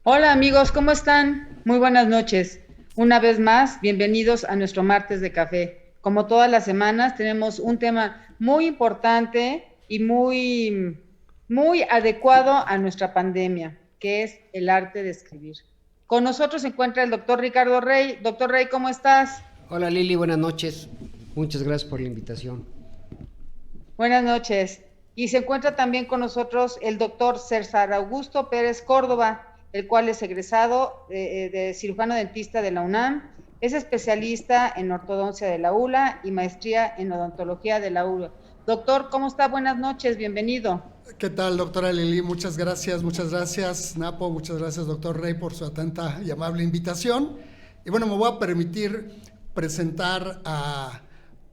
Hola amigos, ¿cómo están? Muy buenas noches. Una vez más, bienvenidos a nuestro martes de café. Como todas las semanas, tenemos un tema muy importante y muy adecuado a nuestra pandemia, que es el arte de escribir. Con nosotros se encuentra el doctor Ricardo Rey. Doctor Rey, ¿cómo estás? Hola Lili, buenas noches. Muchas gracias por la invitación. Buenas noches. Y se encuentra también con nosotros el doctor César Augusto Pérez Córdoba, el cual es egresado de cirujano dentista de la UNAM, es especialista en ortodoncia de la ULA y maestría en odontología de la ULA. Doctor, ¿cómo está? Buenas noches, bienvenido. ¿Qué tal, doctora Lili? Muchas gracias, Napo, muchas gracias, doctor Rey, por su atenta y amable invitación. Y bueno, me voy a permitir presentar a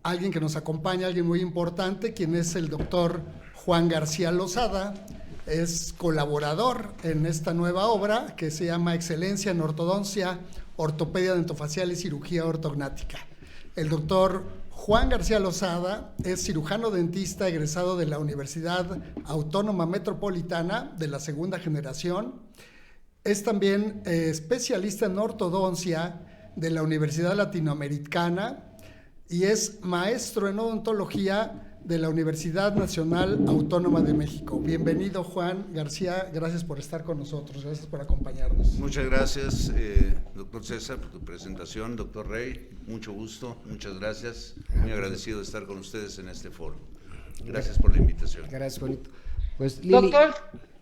alguien que nos acompaña, alguien muy importante, quien es el doctor Juan García Lozada. Es colaborador en esta nueva obra que se llama Excelencia en Ortodoncia, Ortopedia Dentofacial y Cirugía Ortognática. El doctor Juan García Lozada es cirujano dentista egresado de la Universidad Autónoma Metropolitana de la segunda generación. Es también especialista en ortodoncia de la Universidad Latinoamericana y es maestro en odontología de la Universidad Nacional Autónoma de México. Bienvenido, Juan García, gracias por estar con nosotros, gracias por acompañarnos. Muchas gracias, doctor César, por tu presentación. Doctor Rey, mucho gusto, muchas gracias. Muy agradecido de estar con ustedes en este foro. Gracias por la invitación. Gracias, bonito. Pues Lili, Doctor,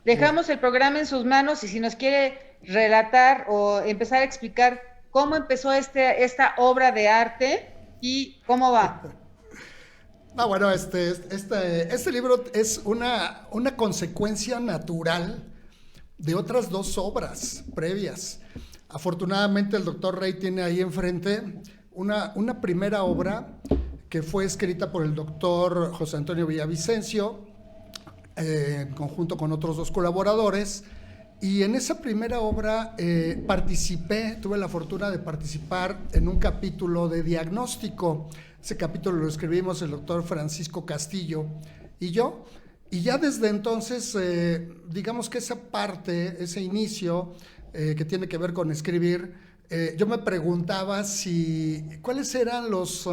dejamos el programa en sus manos y si nos quiere relatar o empezar a explicar cómo empezó esta obra de arte y cómo va. Bueno, este libro es una consecuencia natural de otras dos obras previas. Afortunadamente el doctor Rey tiene ahí enfrente una primera obra que fue escrita por el doctor José Antonio Villavicencio, en conjunto con otros dos colaboradores, y en esa primera obra tuve la fortuna de participar en un capítulo de diagnóstico. Ese capítulo lo escribimos el doctor Francisco Castillo y yo, y ya desde entonces, digamos que esa parte, ese inicio que tiene que ver con escribir, yo me preguntaba cuáles eran los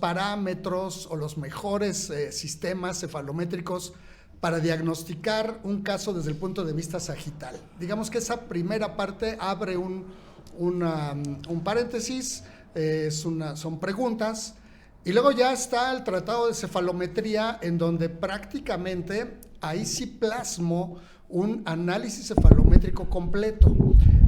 parámetros o los mejores sistemas cefalométricos para diagnosticar un caso desde el punto de vista sagital. Digamos que esa primera parte abre un paréntesis, son preguntas, y luego ya está el tratado de cefalometría, en donde prácticamente ahí sí plasmo un análisis cefalométrico completo.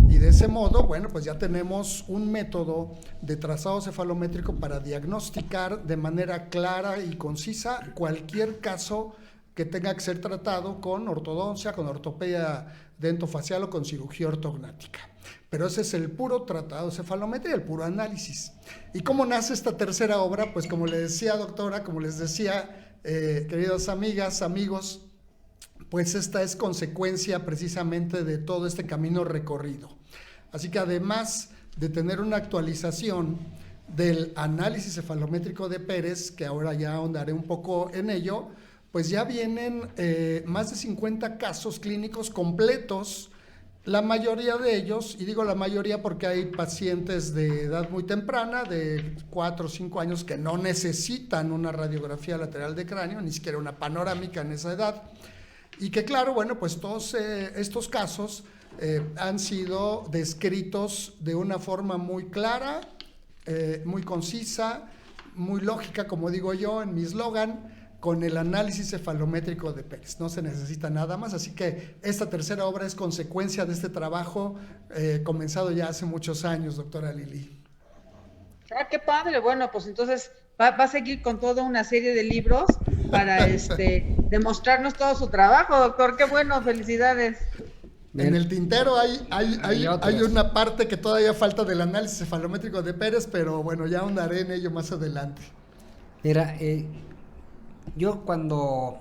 Y de ese modo, bueno, pues ya tenemos un método de trazado cefalométrico para diagnosticar de manera clara y concisa cualquier caso que tenga que ser tratado con ortodoncia, con ortopedia dentofacial o con cirugía ortognática. Pero ese es el puro tratado de cefalometría, el puro análisis. ¿Y cómo nace esta tercera obra? Pues como le decía, doctora, como les decía, queridas amigas, amigos, pues esta es consecuencia precisamente de todo este camino recorrido. Así que además de tener una actualización del análisis cefalométrico de Pérez, que ahora ya ahondaré un poco en ello, pues ya vienen más de 50 casos clínicos completos, la mayoría de ellos, y digo la mayoría porque hay pacientes de edad muy temprana, de 4 o 5 años, que no necesitan una radiografía lateral de cráneo, ni siquiera una panorámica en esa edad, y que claro, bueno, pues todos estos casos han sido descritos de una forma muy clara, muy concisa, muy lógica, como digo yo en mi eslogan, con el análisis cefalométrico de Pérez. No se necesita nada más, así que esta tercera obra es consecuencia de este trabajo comenzado ya hace muchos años, doctora Lili. Ah, qué padre. Bueno, pues entonces va a seguir con toda una serie de libros para demostrarnos todo su trabajo, doctor. Qué bueno, felicidades. En el tintero hay otras. una parte que todavía falta del análisis cefalométrico de Pérez, pero bueno, ya ahondaré en ello más adelante. Mira, yo cuando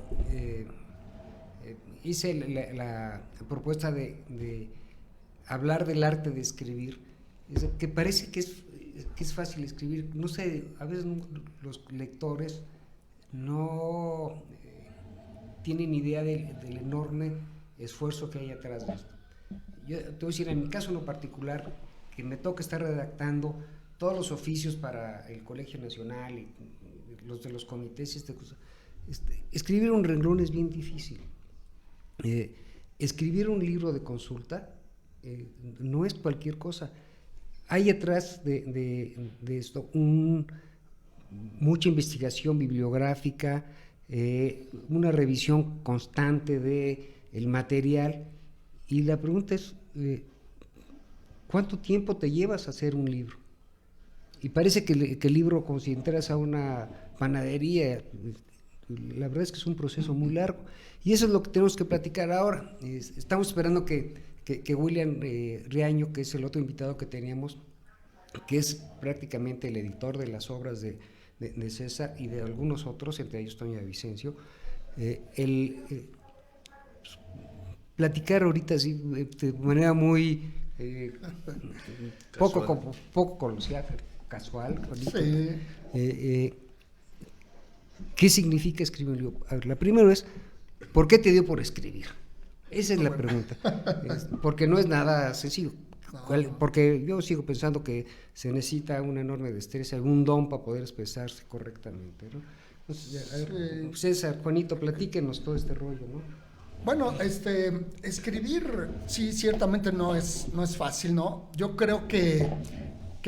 hice la propuesta de hablar del arte de escribir, que parece que es fácil escribir, no sé, a veces los lectores no tienen idea del enorme esfuerzo que hay atrás de esto. Yo te voy a decir, en mi caso en lo particular, que me toca estar redactando todos los oficios para el Colegio Nacional y los de los comités y escribir un renglón es bien difícil. Escribir un libro de consulta no es cualquier cosa. Hay atrás de esto mucha investigación bibliográfica, una revisión constante del material, y la pregunta es, ¿cuánto tiempo te llevas a hacer un libro? Y parece que el libro, como si entras a una panadería, la verdad es que es un proceso muy largo, y eso es lo que tenemos que platicar ahora. Estamos esperando que William Riaño, que es el otro invitado que teníamos, que es prácticamente el editor de las obras de César y de algunos otros, entre ellos Toña Vicencio, platicar ahorita así de manera muy poco casual. Sí. ¿Qué significa escribir un libro? A ver, la primera es, ¿por qué te dio por escribir? Esa es la pregunta. Porque no es nada sencillo. Porque yo sigo pensando que se necesita una enorme destreza, un don para poder expresarse correctamente, ¿no? Entonces, a ver, César, Juanito, platíquenos todo este rollo, ¿no? Bueno, escribir, sí, ciertamente no es fácil, ¿no? Yo creo que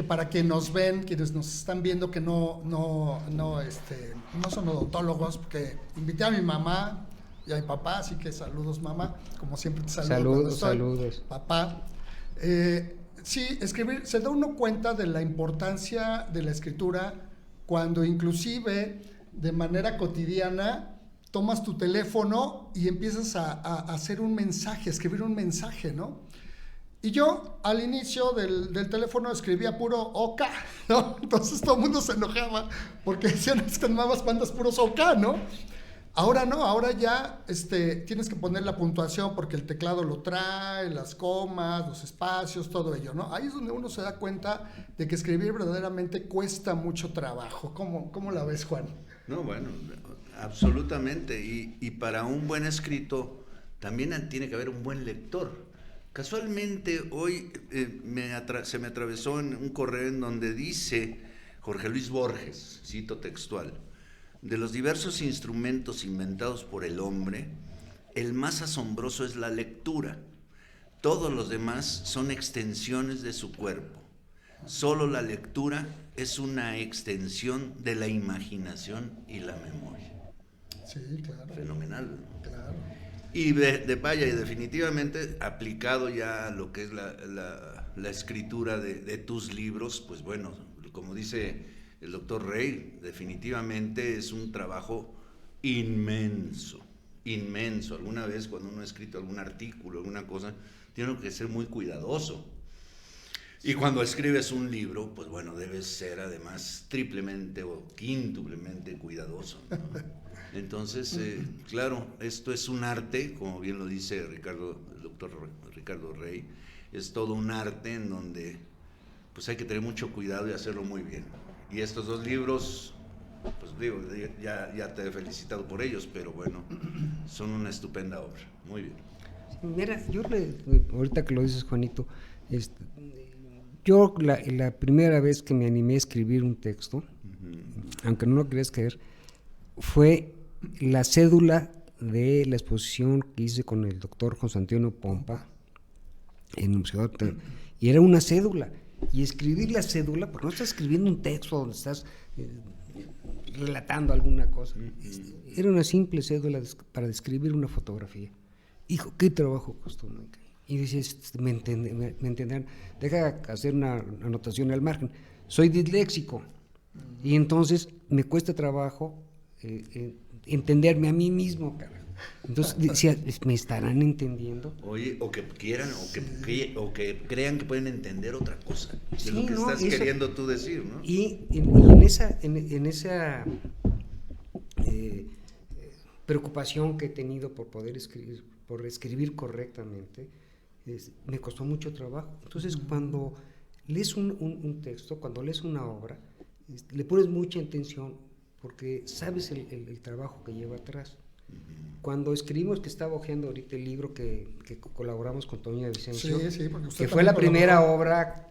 para quienes nos ven, quienes nos están viendo, que no son odontólogos, porque invité a mi mamá y a mi papá, así que saludos, mamá, como siempre te saludo. Saludos. Papá. Sí, escribir, se da uno cuenta de la importancia de la escritura cuando inclusive de manera cotidiana tomas tu teléfono y empiezas a hacer un mensaje, a escribir un mensaje, ¿no? Y yo al inicio del teléfono escribía puro OK, ¿no? Entonces todo el mundo se enojaba porque decían, es que nomás mandas puros OK, ¿no? Ahora no, ahora ya tienes que poner la puntuación porque el teclado lo trae, las comas, los espacios, todo ello, ¿no? Ahí es donde uno se da cuenta de que escribir verdaderamente cuesta mucho trabajo. ¿Cómo la ves, Juan? No, bueno, absolutamente. Y para un buen escrito también tiene que haber un buen lector. Casualmente hoy se me atravesó en un correo en donde dice Jorge Luis Borges, cito textual: de los diversos instrumentos inventados por el hombre, el más asombroso es la lectura. Todos los demás son extensiones de su cuerpo. Solo la lectura es una extensión de la imaginación y la memoria. Sí, claro. Fenomenal, ¿no? Claro. Y vaya, y definitivamente aplicado ya a lo que es la escritura de tus libros, pues bueno, como dice el doctor Rey, definitivamente es un trabajo inmenso. Alguna vez cuando uno ha escrito algún artículo, alguna cosa, tiene que ser muy cuidadoso. Y cuando escribes un libro, pues bueno, debes ser además triplemente o quíntuplemente cuidadoso, ¿no? Entonces, claro, esto es un arte, como bien lo dice el doctor Ricardo Rey, es todo un arte en donde pues hay que tener mucho cuidado y hacerlo muy bien. Y estos dos libros, pues digo, ya te he felicitado por ellos, pero bueno, son una estupenda obra. Muy bien. Mira, ahorita que lo dices, Juanito, yo la primera vez que me animé a escribir un texto, aunque no lo querías creer, fue la cédula de la exposición que hice con el doctor José Antonio Pompa en el Museo, y era una cédula. Y escribir la cédula, porque no estás escribiendo un texto donde estás relatando alguna cosa, era una simple cédula para describir una fotografía. Hijo, qué trabajo costó, ¿no? Y dices, me entenderán, deja hacer una anotación al margen. Soy disléxico y entonces me cuesta trabajo entenderme a mí mismo, cara. Entonces decía, ¿me estarán entendiendo? Oye, o que quieran, o que crean que pueden entender otra cosa de sí, lo que no, estás queriendo tú decir, ¿no? Y en esa preocupación que he tenido por poder escribir, por escribir correctamente, me costó mucho trabajo. Entonces, cuando lees un texto, cuando lees una obra, le pones mucha intención porque sabes el trabajo que lleva atrás. Cuando escribimos, que estaba hojeando ahorita el libro que colaboramos con Toño de Vicencio, Sí, porque usted que fue la también primera colaboró. obra,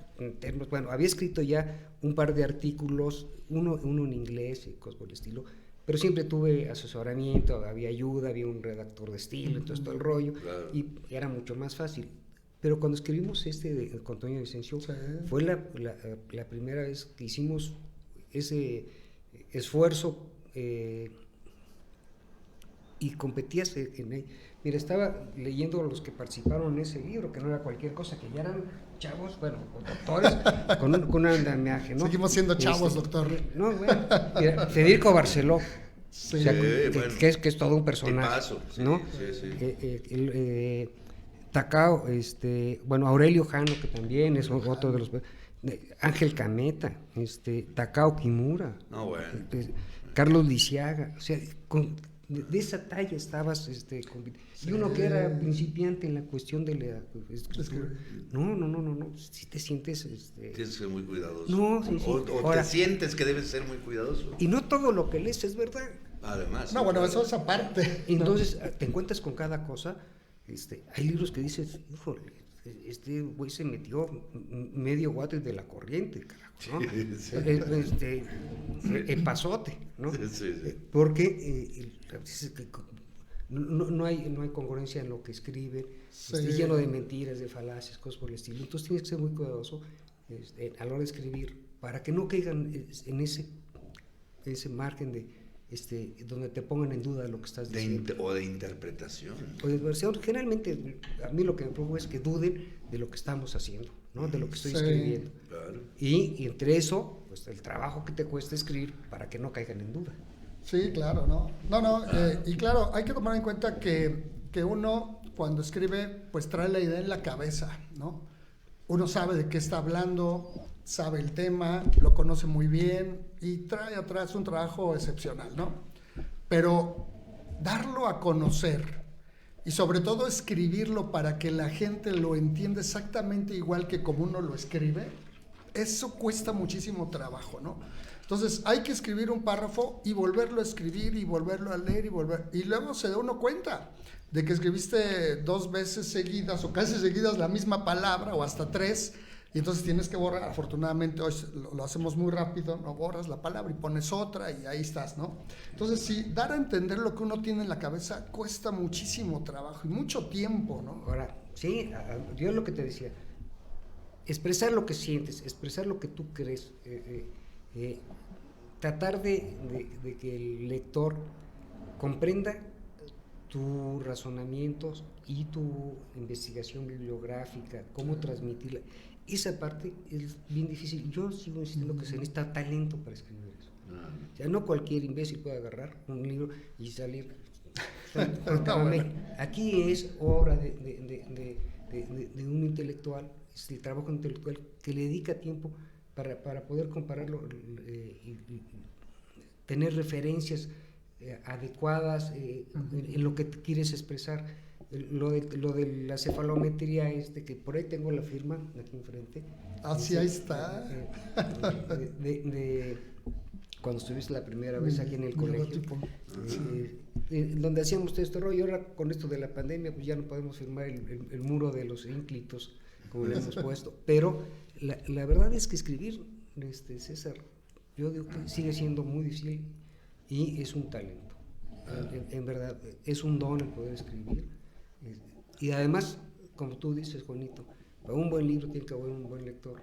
bueno, había escrito ya un par de artículos, uno en inglés y cosas por el estilo, pero siempre tuve asesoramiento, había ayuda, había un redactor de estilo, entonces todo el rollo, Claro. y era mucho más fácil. Pero cuando escribimos con Toño de Vicencio, Sí. fue la primera vez que hicimos ese esfuerzo y competías en él. Mira, estaba leyendo a los que participaron en ese libro, que no era cualquier cosa, que ya eran chavos, bueno, doctores, con un andamiaje, ¿no? Seguimos siendo chavos, doctor. No, bueno, mira, Federico Barceló, Sí. o sea, bueno. que es todo un personaje, Tipazo, sí, ¿no? sí. Takao, bueno, Aurelio Jano, que también es otro de los... Ángel Caneta, Takao Kimura, No, bueno. Carlos Lisiaga, o sea, de esa talla estabas, y uno que era principiante en la cuestión de la escritura. No, si te sientes... Tienes que ser muy cuidadoso. No, sí. O Ahora, te sientes que debes ser muy cuidadoso. y no todo lo que lees es verdad. Además. No, sí, bueno, claro. eso es aparte. Entonces, te encuentras con cada cosa. Hay libros que dices, híjole, este güey se metió medio guate de la corriente, carajo, ¿no? Sí. El pasote, ¿no? Sí. Porque dices que no hay congruencia en lo que escriben, Sí. lleno de mentiras, de falacias, cosas por el estilo. Entonces tienes que ser muy cuidadoso a la hora de escribir para que no caigan en ese margen de donde te pongan en duda lo que estás diciendo. O de interpretación. O de versión. Generalmente, a mí lo que me preocupa es que duden de lo que estamos haciendo, ¿no? De lo que estoy Sí. escribiendo. Claro. Y entre eso, pues el trabajo que te cuesta escribir para que no caigan en duda. Sí, claro, ¿no? Y claro, hay que tomar en cuenta que uno cuando escribe, pues trae la idea en la cabeza, ¿no? Uno sabe de qué está hablando, sabe el tema, lo conoce muy bien y trae atrás un trabajo excepcional, ¿no? Pero darlo a conocer y sobre todo escribirlo para que la gente lo entienda exactamente igual que como uno lo escribe, eso cuesta muchísimo trabajo, ¿no? Entonces hay que escribir un párrafo y volverlo a escribir y volverlo a leer y luego se da uno cuenta de que escribiste 2 veces seguidas o casi seguidas la misma palabra o hasta 3 y entonces tienes que borrar. Afortunadamente hoy lo hacemos muy rápido, no borras la palabra y pones otra y ahí estás, ¿no? Entonces sí, dar a entender lo que uno tiene en la cabeza cuesta muchísimo trabajo y mucho tiempo, ¿no? Ahora, sí, yo lo que te decía, expresar lo que sientes, expresar lo que tú crees, tratar de que el lector comprenda tus razonamientos y tu investigación bibliográfica, cómo transmitirla. Esa parte es bien difícil. Yo sigo insistiendo que se necesita talento para escribir eso. O sea, no cualquier imbécil puede agarrar un libro y salir. Aquí es obra de un intelectual, es el trabajo intelectual que le dedica tiempo para poder compararlo y tener referencias adecuadas en lo que quieres expresar. Lo de la cefalometría que por ahí tengo la firma aquí enfrente. Así ahí está. De cuando estuviste la primera vez aquí en el colegio, Sí. donde hacíamos todo este rollo. Ahora con esto de la pandemia pues ya no podemos firmar el muro de los ínclitos como le hemos puesto, pero la verdad es que escribir, César, yo digo que sigue siendo muy difícil y es un talento. En verdad, es un don el poder escribir. Y además, como tú dices, Juanito, para un buen libro tiene que haber un buen lector.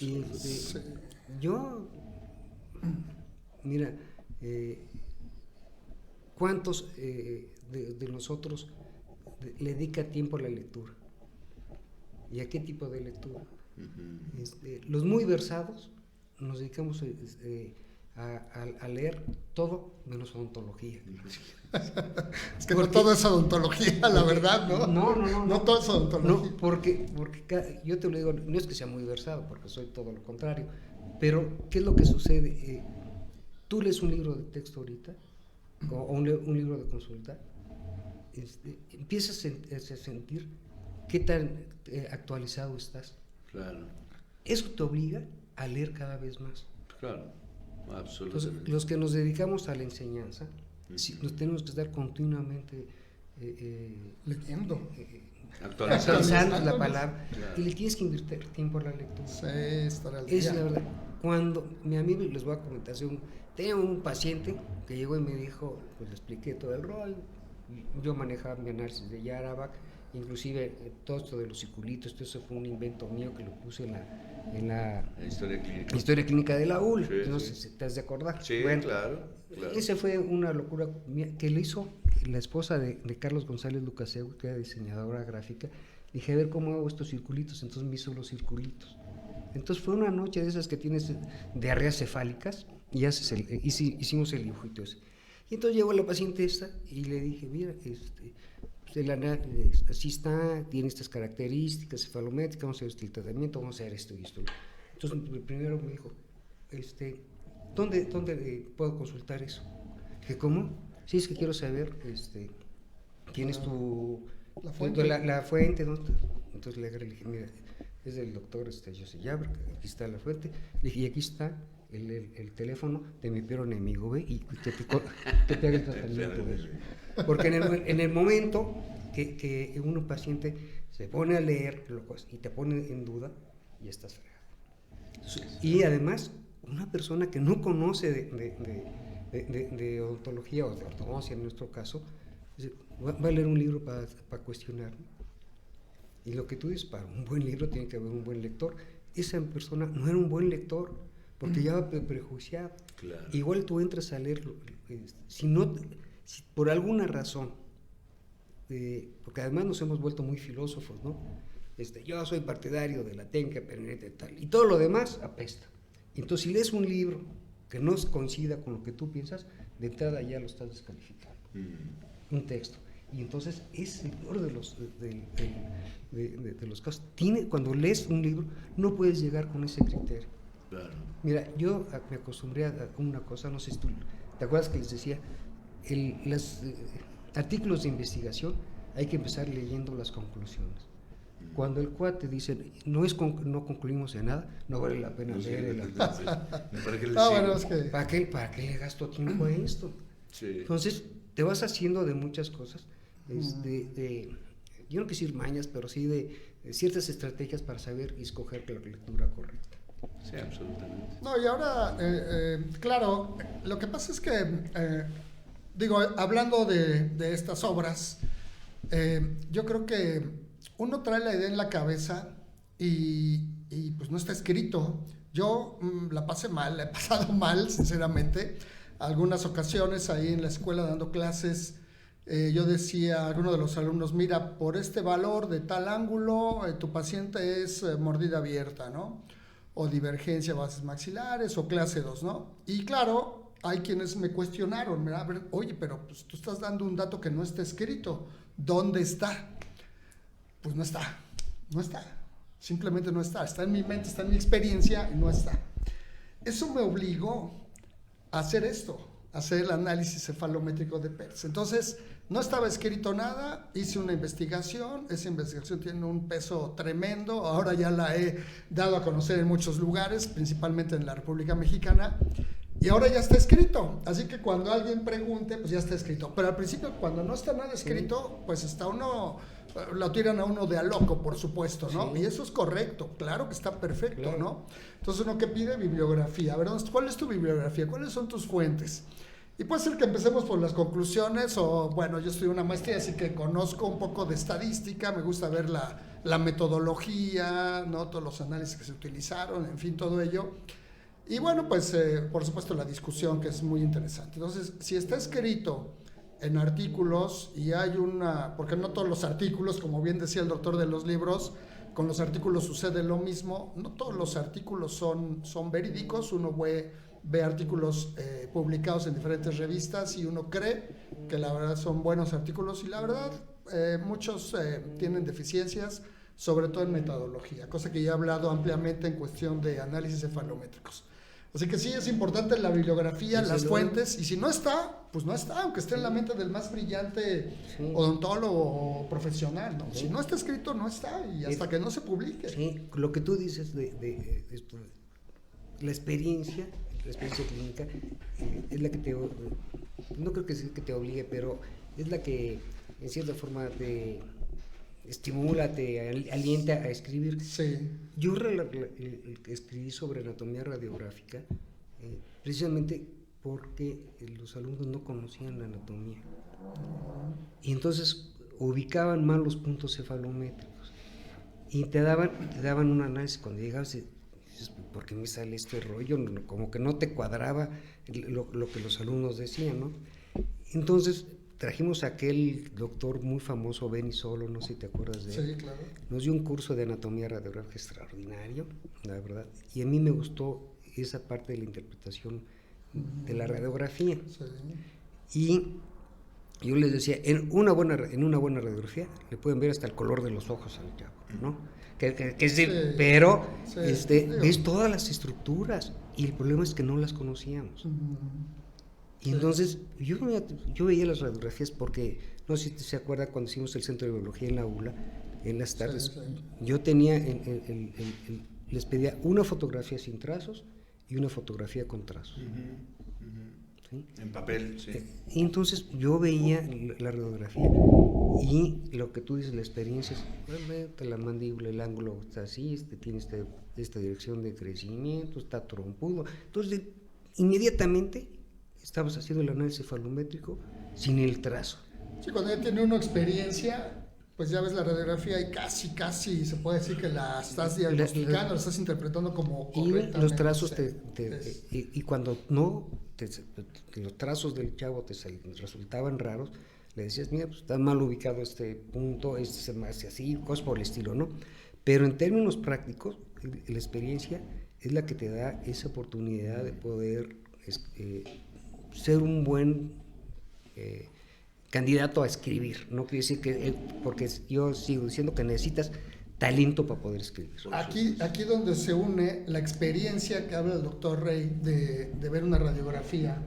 Y Sí. yo, mira, ¿cuántos de nosotros le dedica tiempo a la lectura? ¿Y a qué tipo de lectura? Los muy versados nos dedicamos a leer todo menos odontología. Es que no todo es odontología, la verdad, ¿no? No todo es odontología. No, porque yo te lo digo, no es que sea muy versado, porque soy todo lo contrario, pero ¿qué es lo que sucede? Tú lees un libro de texto ahorita, o un libro de consulta, empiezas a sentir qué tan actualizado estás. Claro, Eso te obliga a leer cada vez más. claro, absolutamente. Entonces, los que nos dedicamos a la enseñanza, Sí, nos tenemos que estar continuamente leyendo. Actualizando la palabra. Claro. Y le tienes que invertir tiempo a la lectura. Sí, estar al Es día. la verdad. Cuando mi amigo, les voy a comentar, tenía un paciente que llegó y me dijo, pues le expliqué todo el rol, yo manejaba mi análisis de Yaravac, inclusive todo esto de los circulitos, todo eso fue un invento mío que lo puse en la historia clínica de la UL, Sí, no sí. sé si te has de acordar. Sí, Bueno, claro. esa fue una locura mía, que le hizo la esposa de Carlos González Lucaseu, que era diseñadora gráfica. Dije, a ver cómo hago estos circulitos, entonces me hizo los circulitos. Entonces fue una noche de esas que tienes diarreas cefálicas y hicimos el dibujito ese. Y entonces llegó la paciente esta y le dije, mira, así está, tiene estas características cefalométricas, vamos a hacer el tratamiento, vamos a hacer esto y esto. Entonces primero me dijo, ¿dónde puedo consultar eso? Dije, ¿cómo? Sí, es que quiero saber, ¿quién es La fuente. la fuente? ¿Dónde? Entonces le dije, mira, es del doctor José Yabra, aquí está la fuente. Le dije, y aquí está el teléfono de mi peor enemigo, ¿ve? Y te pega el tratamiento, ¿ves? Porque en el momento que un paciente se pone a leer y te pone en duda, ya estás fregado. Y además, una persona que no conoce de odontología o de ortodoncia en nuestro caso, va a leer un libro para cuestionar. Y lo que tú dices, para un buen libro tiene que haber un buen lector. Esa persona no era un buen lector porque ya va prejuiciado. Claro. Igual tú entras a leerlo, si por alguna razón, porque además nos hemos vuelto muy filósofos, ¿no? Yo soy partidario de la técnica permanente tal, y todo lo demás apesta. Entonces, si lees un libro que no coincida con lo que tú piensas, de entrada ya lo estás descalificando. Un texto. Y entonces es el peor de los casos. Cuando lees un libro, no puedes llegar con ese criterio. Claro. Mira, yo me acostumbré a una cosa, no sé si tú te acuerdas que les decía, los artículos de investigación hay que empezar leyendo las conclusiones. Cuando el cuate dice, no concluimos en nada, no vale la pena leer el artículo. ¿Para qué le Bueno, es sigo? que ¿Para qué le gasto tiempo a esto? Sí. Entonces, te vas haciendo de muchas cosas, yo no quiero decir mañas, pero sí de ciertas estrategias para saber y escoger la lectura correcta. Sí, absolutamente. no, y ahora, claro, lo que pasa es que, hablando de estas obras, yo creo que uno trae la idea en la cabeza y pues no está escrito. Yo la pasé mal, la he pasado mal, sinceramente. Algunas ocasiones ahí en la escuela dando clases, yo decía a alguno de los alumnos, mira, por este valor de tal ángulo, tu paciente es mordida abierta, ¿no? O divergencia bases maxilares, o clase 2, ¿no? Y claro, hay quienes me cuestionaron, ¿verdad? Oye, pero pues, tú estás dando un dato que no está escrito. ¿Dónde está? Pues no está. Simplemente no está. Está en mi mente, está en mi experiencia y no está. Eso me obligó a hacer esto, a hacer el análisis cefalométrico de PERS. Entonces, no estaba escrito nada, hice una investigación, esa investigación tiene un peso tremendo, ahora ya la he dado a conocer en muchos lugares, principalmente en la República Mexicana, y ahora ya está escrito, así que cuando alguien pregunte, pues ya está escrito. Pero al principio, cuando no está nada escrito, pues está uno, lo tiran a uno de a loco, por supuesto, ¿no? Sí. Y eso es correcto, claro que está perfecto, Claro. ¿no? Entonces uno que pide bibliografía, a ver, ¿cuál es tu bibliografía? ¿Cuáles son tus fuentes? Y puede ser que empecemos por las conclusiones, o bueno, yo estudié una maestría, así que conozco un poco de estadística, me gusta ver la metodología, ¿no? Todos los análisis que se utilizaron, en fin, todo ello. Y bueno, pues por supuesto la discusión, que es muy interesante. Entonces, si está escrito en artículos y hay porque no todos los artículos, como bien decía el doctor de los libros, con los artículos sucede lo mismo, no todos los artículos son verídicos, uno ve artículos publicados en diferentes revistas y uno cree que la verdad son buenos artículos, y la verdad muchos tienen deficiencias, sobre todo en metodología, cosa que ya he hablado ampliamente en cuestión de análisis cefalométricos. Así que sí, es importante la bibliografía, las fuentes, y si no está, pues no está, aunque esté en la mente del más brillante odontólogo o profesional, ¿no? Si no está escrito, no está, y hasta que no se publique. Sí, lo que tú dices de esto, la experiencia clínica es la que no creo que sea que te obligue, pero es la que en cierta forma te estimula, te alienta a escribir. Sí. Yo escribí sobre anatomía radiográfica precisamente porque los alumnos no conocían la anatomía. Y entonces ubicaban mal los puntos cefalométricos. Y te daban un análisis cuando llegabas y dices, ¿por qué me sale este rollo? Como que no te cuadraba lo que los alumnos decían, ¿no? Entonces trajimos a aquel doctor muy famoso, Benny Solo, no sé si te acuerdas de él. Sí, claro. Nos dio un curso de anatomía radiográfica extraordinario, la verdad, y a mí me gustó esa parte de la interpretación de la radiografía. Sí. Y yo les decía, en una buena radiografía le pueden ver hasta el color de los ojos al chavo, ¿no? Que es Sí, pero sí, ves todas las estructuras y el problema es que no las conocíamos. Y entonces yo veía las radiografías porque, no sé si se acuerda cuando hicimos el centro de biología en la ULA, en las tardes, Sí. yo tenía, les pedía una fotografía sin trazos y una fotografía con trazos. ¿Sí? En papel, sí. Y entonces yo veía la radiografía y lo que tú dices, la experiencia es, la mandíbula, el ángulo está así, tiene esta dirección de crecimiento, está trompudo. Entonces, inmediatamente estabas haciendo el análisis cefalométrico sin el trazo. Sí, cuando ya tiene uno experiencia, pues ya ves la radiografía y casi se puede decir que la estás diagnosticando, la estás interpretando como correctamente. Y los trazos Es- y cuando no, los trazos del chavo te resultaban raros, le decías, mira, pues está mal ubicado este punto, este se me hace así, cosas por el estilo, ¿no? Pero en términos prácticos, la experiencia es la que te da esa oportunidad de poder ser un buen candidato a escribir. No quiere decir que, porque yo sigo diciendo que necesitas talento para poder escribir. Aquí donde se une la experiencia que habla el doctor Rey de ver una radiografía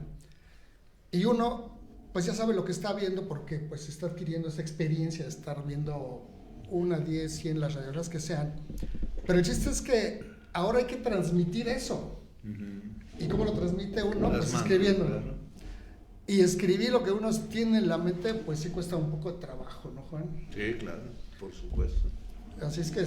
y uno pues ya sabe lo que está viendo porque pues está adquiriendo esa experiencia de estar viendo 1, 10, 100 las radiografías que sean, pero el chiste es que ahora hay que transmitir eso. ¿Y cómo lo transmite uno? Pues escribiéndolo. Claro. Y escribir lo que uno tiene en la mente pues sí cuesta un poco de trabajo, ¿no, Juan? Sí, claro, por supuesto. Así es que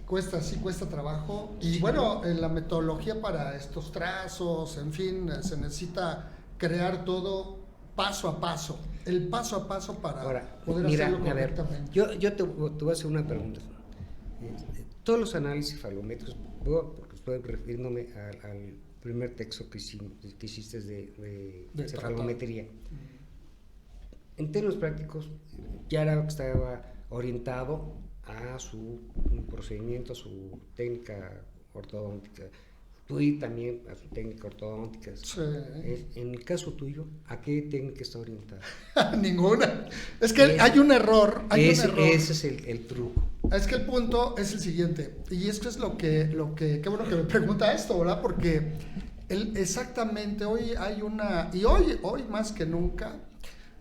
cuesta trabajo. Y bueno, la metodología para estos trazos, en fin, se necesita crear todo paso a paso. El paso a paso para ahora, poder hacerlo correctamente. Yo te voy a hacer una pregunta. Todos los análisis cefalométricos, porque estoy refiriéndome al primer texto que hiciste de cefalometría. En términos prácticos, ya estaba orientado a su procedimiento, a su técnica ortodóntica, tú y también a su técnica ortodóntica. Sí. En el caso tuyo, ¿a qué técnica está orientada? Ninguna. Es que hay un error. Ese es el truco. Es que el punto es el siguiente, y esto es lo que qué bueno que me pregunta esto, ¿verdad? Porque exactamente hoy hay hoy más que nunca,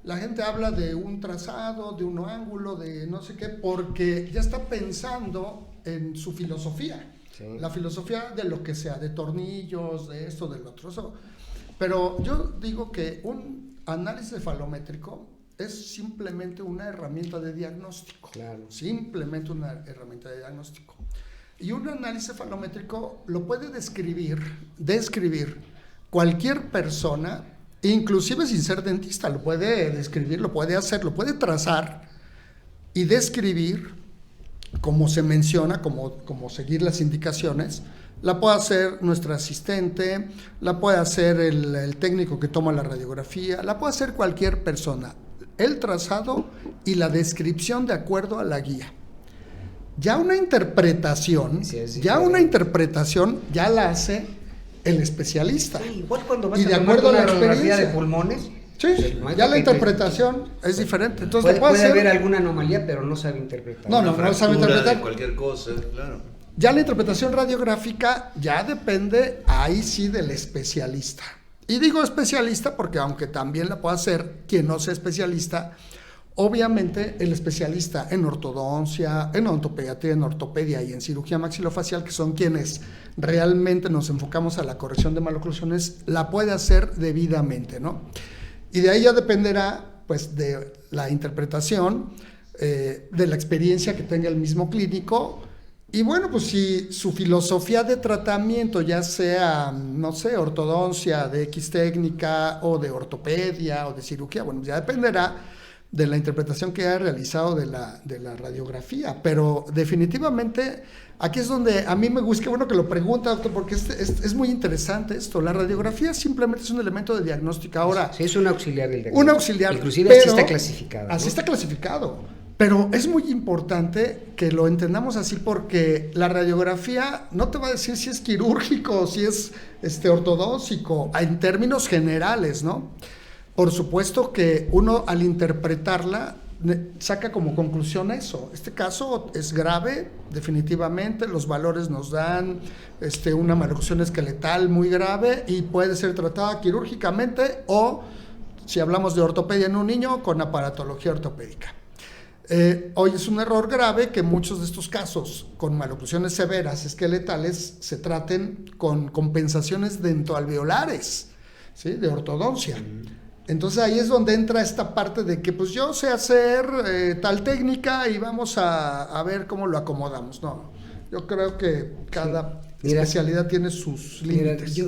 la gente habla de un trazado, de un ángulo, de no sé qué, porque ya está pensando en su filosofía. Sí. La filosofía de lo que sea, de tornillos, de esto, del otro. Eso. Pero yo digo que un análisis cefalométrico es simplemente una herramienta de diagnóstico. Claro. Simplemente una herramienta de diagnóstico. Y un análisis cefalométrico lo puede describir cualquier persona, inclusive sin ser dentista, lo puede describir, lo puede hacer, lo puede trazar y describir como se menciona, como seguir las indicaciones. La puede hacer nuestra asistente, la puede hacer el técnico que toma la radiografía, la puede hacer cualquier persona. El trazado y la descripción de acuerdo a la guía. Ya una interpretación, ya la hace el especialista. Sí, igual cuando vas y de acuerdo a la experiencia de pulmones. Sí, ya la interpretación es diferente. Entonces puede haber alguna anomalía, pero no sabe interpretar. No sabe interpretar. De cualquier cosa, claro. Ya la interpretación radiográfica ya depende, ahí sí, del especialista. Y digo especialista porque aunque también la puede hacer quien no sea especialista, obviamente el especialista en ortodoncia, en odontopediatría, en ortopedia y en cirugía maxilofacial, que son quienes realmente nos enfocamos a la corrección de maloclusiones, la puede hacer debidamente, ¿no? Y de ahí ya dependerá, pues, de la interpretación, de la experiencia que tenga el mismo clínico. Y bueno, pues si su filosofía de tratamiento, ya sea, no sé, ortodoncia, de X técnica, o de ortopedia, o de cirugía, bueno, ya dependerá de la interpretación que haya realizado de la radiografía. Pero definitivamente, aquí es donde a mí me gusta, qué bueno que lo pregunta, doctor, porque es muy interesante esto. La radiografía simplemente es un elemento de diagnóstico. Ahora, sí, es un auxiliar del diagnóstico. Un auxiliar. Inclusive pero, así está clasificado. Así ¿no? está clasificado. Pero es muy importante que lo entendamos así, porque la radiografía no te va a decir si es quirúrgico, si es ortodóntico, en términos generales, ¿no? Por supuesto que uno, al interpretarla, saca como conclusión eso. Este caso es grave, definitivamente. Los valores nos dan una malocclusión esqueletal muy grave y puede ser tratada quirúrgicamente, o, si hablamos de ortopedia en un niño, con aparatología ortopédica. Hoy es un error grave que muchos de estos casos con maloclusiones severas esqueletales se traten con compensaciones dentoalveolares, ¿sí? De ortodoncia. Entonces ahí es donde entra esta parte de que pues yo sé hacer tal técnica y vamos a ver cómo lo acomodamos. No, yo creo que cada especialidad tiene sus límites.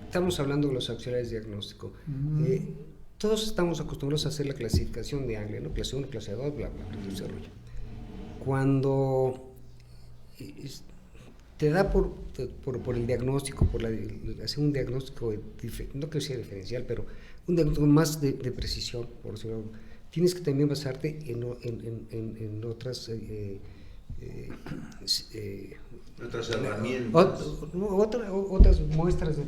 Estamos hablando de los auxiliares de diagnóstico. Todos estamos acostumbrados a hacer la clasificación de Anglia, ¿no? Clase 1, clase 2, bla, bla, bla, desarrollo. Cuando te da por el diagnóstico, hacer un diagnóstico, no quiero decir diferencial, pero un diagnóstico más de precisión, por decirlo, tienes que también basarte en otras otras herramientas. Otras muestras de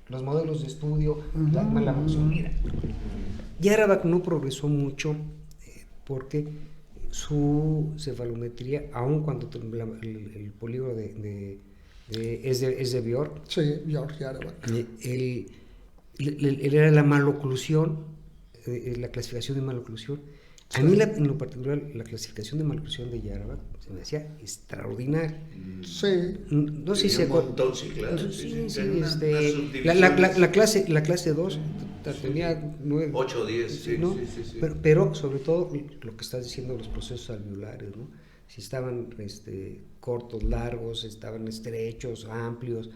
los modelos de estudio, la evaluación. Mira, Yarabak no progresó mucho porque su cefalometría, aun cuando el polígono es de Bjork. Sí, Bjork, Yarabak. Él era la maloclusión, la clasificación de maloclusión. A mí, en lo particular, la clasificación de maloclusión de Yarabak se me hacía extraordinaria. Sí. No sé si un montón, sí, claro. Sí, la clase 2 tenía 9. 8 o 10, sí, ¿no? sí. Pero sobre todo lo que estás diciendo, los procesos alveolares, ¿no? Si estaban cortos, largos, estaban estrechos, amplios.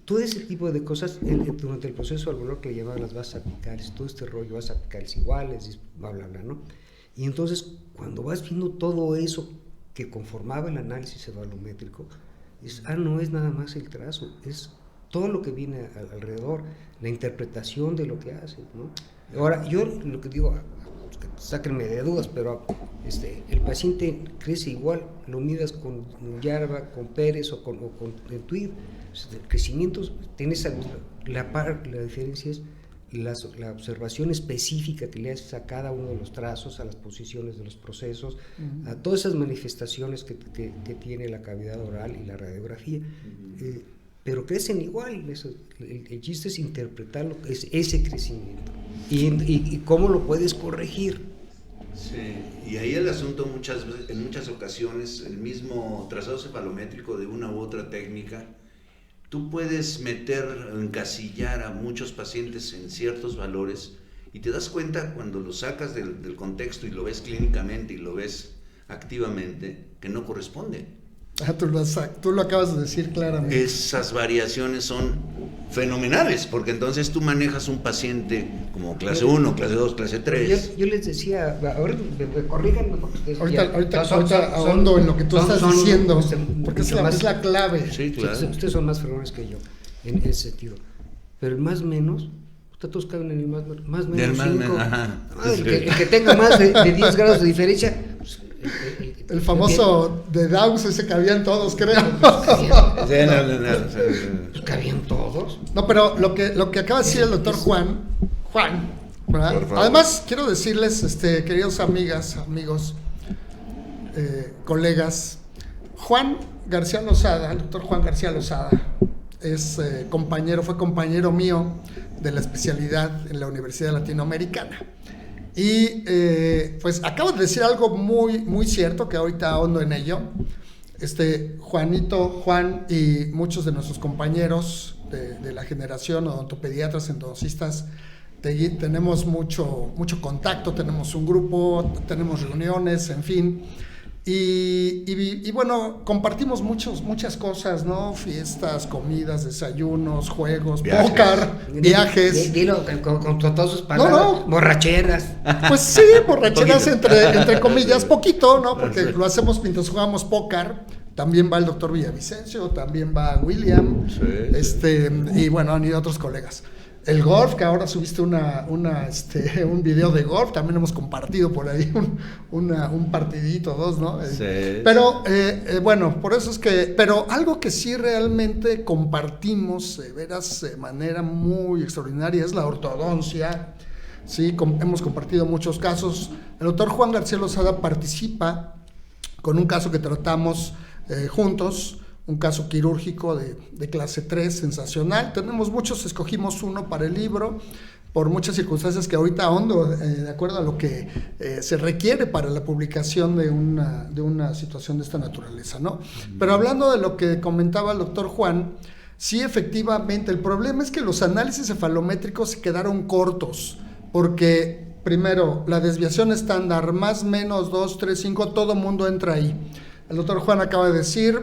Todo ese tipo de cosas durante el proceso alveolar, que le llamaban las bases apicales, todo este rollo, bases apicales iguales, bla, bla, bla, ¿no? Y entonces, cuando vas viendo todo eso que conformaba el análisis cefalométrico, no es nada más el trazo, es todo lo que viene alrededor, la interpretación de lo que hace, ¿no? Ahora, yo lo que digo, sáquenme de dudas, pero el paciente crece igual, lo midas con Yarabak, con Pérez o con Tweed, el crecimiento, tienes la diferencia es la observación específica que le haces a cada uno de los trazos, a las posiciones de los procesos, a todas esas manifestaciones que tiene la cavidad oral y la radiografía, pero crecen igual. El chiste es interpretar ese crecimiento y cómo lo puedes corregir. Sí, y ahí el asunto en muchas ocasiones, el mismo trazado cefalométrico de una u otra técnica, tú puedes encasillar a muchos pacientes en ciertos valores y te das cuenta cuando lo sacas del contexto y lo ves clínicamente y lo ves activamente que no corresponde. Tú lo acabas de decir claramente. Esas variaciones son fenomenales, porque entonces tú manejas un paciente como clase 1, clase 2, clase 3. Yo les decía, ahora corríganme porque ustedes ahorita ahondo en lo que tú estás diciendo, porque es la clave. Sí, claro. Ustedes son más fregones que yo en ese sentido, pero el más menos, todos caben en el más menos 5. El que tenga más de 10 grados de diferencia, pues, el famoso de Dawes, ese cabían todos, creo. ¿Cabían todos? No, pero lo que acaba de decir el doctor Juan, ¿verdad? Además, quiero decirles, queridos amigas, amigos, colegas, Juan García Lozada, el doctor Juan García Lozada, fue compañero mío de la especialidad en la Universidad Latinoamericana. Y pues acabo de decir algo muy, muy cierto, que ahorita ahondo en ello. Juan y muchos de nuestros compañeros de la generación odontopediatras, endodoncistas, tenemos mucho contacto, tenemos un grupo, tenemos reuniones, en fin. Y bueno, compartimos muchas cosas, ¿no? Fiestas, comidas, desayunos, juegos, póker, viajes. Dilo con todas sus palabras. Borracheras. Pues sí, borracheras entre comillas, poquito, ¿no? Porque lo hacemos mientras jugamos póker. También va el doctor Villavicencio, también va William, y bueno, han ido otros colegas. El golf, que ahora subiste un video de golf, también hemos compartido por ahí un partidito, dos, ¿no? Sí. Pero, bueno, por eso es que, pero algo que sí realmente compartimos, veras, de manera muy extraordinaria, es la ortodoncia. Sí, hemos compartido muchos casos. El doctor Juan García Lozada participa con un caso que tratamos juntos, un caso quirúrgico de clase 3, sensacional. Tenemos muchos, escogimos uno para el libro, por muchas circunstancias que ahorita ahondo, de acuerdo a lo que se requiere para la publicación de una situación de esta naturaleza, ¿no? Pero hablando de lo que comentaba el doctor Juan, sí, efectivamente, el problema es que los análisis cefalométricos se quedaron cortos, porque primero, la desviación estándar, más menos 2, 3, 5, todo mundo entra ahí. El doctor Juan acaba de decir,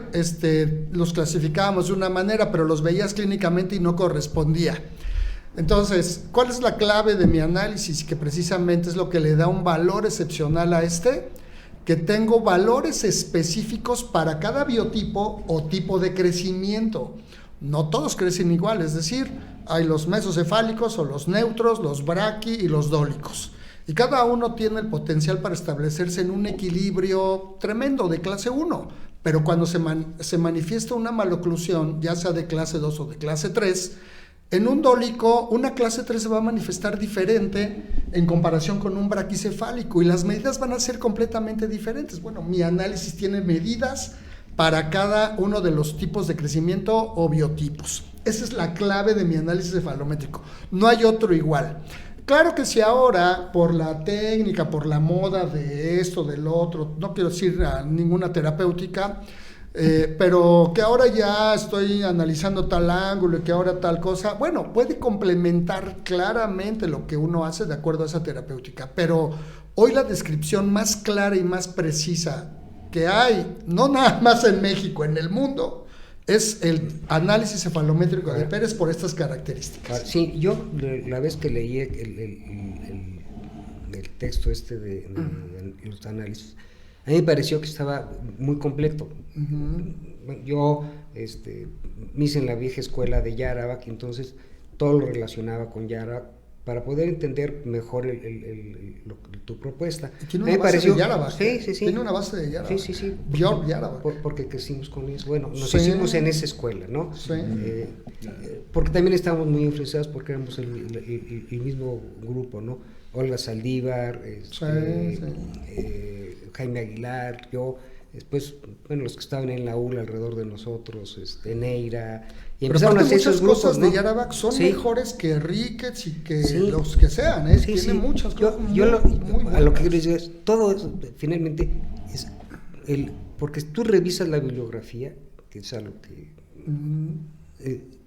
los clasificábamos de una manera, pero los veías clínicamente y no correspondía. Entonces, ¿cuál es la clave de mi análisis? Que precisamente es lo que le da un valor excepcional a que tengo valores específicos para cada biotipo o tipo de crecimiento. No todos crecen igual, es decir, hay los mesocefálicos o los neutros, los braqui y los dólicos. Y cada uno tiene el potencial para establecerse en un equilibrio tremendo de clase 1, pero cuando se manifiesta una maloclusión, ya sea de clase 2 o de clase 3, en un dólico, una clase 3 se va a manifestar diferente en comparación con un braquicefálico y las medidas van a ser completamente diferentes. Bueno, mi análisis tiene medidas para cada uno de los tipos de crecimiento o biotipos. Esa es la clave de mi análisis cefalométrico. No hay otro igual. Claro que si ahora, por la técnica, por la moda de esto, del otro, no quiero decir a ninguna terapéutica, pero que ahora ya estoy analizando tal ángulo y que ahora tal cosa, bueno, puede complementar claramente lo que uno hace de acuerdo a esa terapéutica, pero hoy la descripción más clara y más precisa que hay, no nada más en México, en el mundo, es el análisis cefalométrico de Pérez por estas características. Sí, yo la vez que leí el texto de los análisis, a mí me pareció que estaba muy completo. Yo me hice en la vieja escuela de Yarabac, entonces todo lo relacionaba con Yarabac para poder entender mejor tu propuesta. Tiene una base de Yarabac. Sí. Tiene una base de Yarabac. Sí. Björn Yarabac. Porque crecimos con eso. Bueno, nos hicimos en esa escuela, ¿no? Sí. Porque también estábamos muy influenciados porque éramos el mismo grupo, ¿no? Olga Saldívar, Jaime Aguilar, yo, después, bueno, los que estaban en la ULA alrededor de nosotros, Neira, y empezaron a hacer esos grupos, cosas, ¿no? De Yarabac son mejores que Ricketts y que los que sean, tiene muchas cosas muy buenas. A lo que quiero decir es, todo eso, finalmente, es porque tú revisas la bibliografía, que es algo que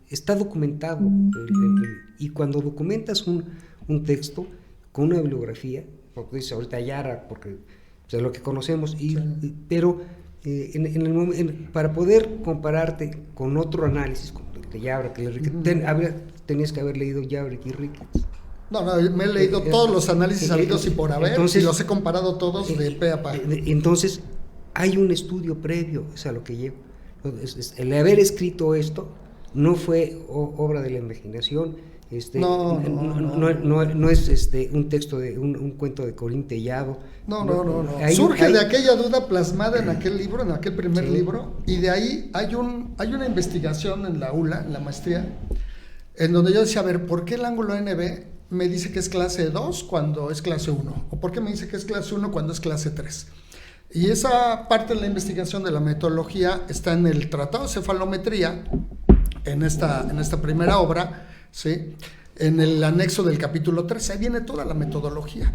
está documentado, y cuando documentas un texto con una bibliografía, porque dice ahorita Yara, porque es lo que conocemos, pero para poder compararte con otro análisis, como el de Yabra, tenías que haber leído Yabra y Ricketts. No, me he leído todos los análisis habidos y por haber, y los he comparado todos de pe a pa. Entonces, hay un estudio previo, es a lo que llevo. El haber escrito esto no fue obra de la imaginación. No es un texto de un cuento de Corín Tellado. No. Surge de aquella duda plasmada en aquel libro, en aquel primer libro, y de ahí hay una investigación en la ULA, en la maestría, en donde yo decía, a ver, ¿por qué el ángulo NB me dice que es clase 2 cuando es clase 1? ¿O por qué me dice que es clase 1 cuando es clase 3? Y esa parte de la investigación de la metodología está en el Tratado de Cefalometría, en esta primera obra, ¿sí? En el anexo del capítulo 3, ahí viene toda la metodología.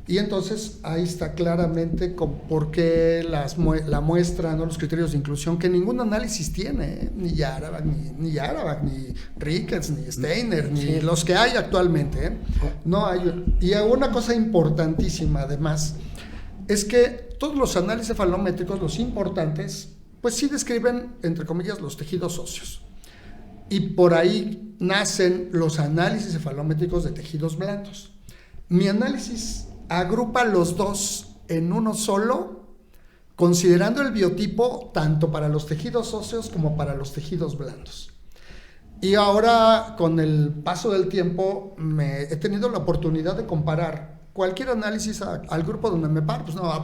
Y entonces ahí está claramente por qué la muestra, ¿no? Los criterios de inclusión, que ningún análisis tiene, ni Yarabak, ni Ricketts, ni Steiner, ni los que hay actualmente. No hay. Y una cosa importantísima además, es que todos los análisis cefalométricos, los importantes, pues sí describen, entre comillas, los tejidos óseos. Y por ahí nacen los análisis cefalométricos de tejidos blandos. Mi análisis agrupa los dos en uno solo, considerando el biotipo tanto para los tejidos óseos como para los tejidos blandos. Y ahora, con el paso del tiempo, he tenido la oportunidad de comparar cualquier análisis al grupo donde me paro. Pues no voy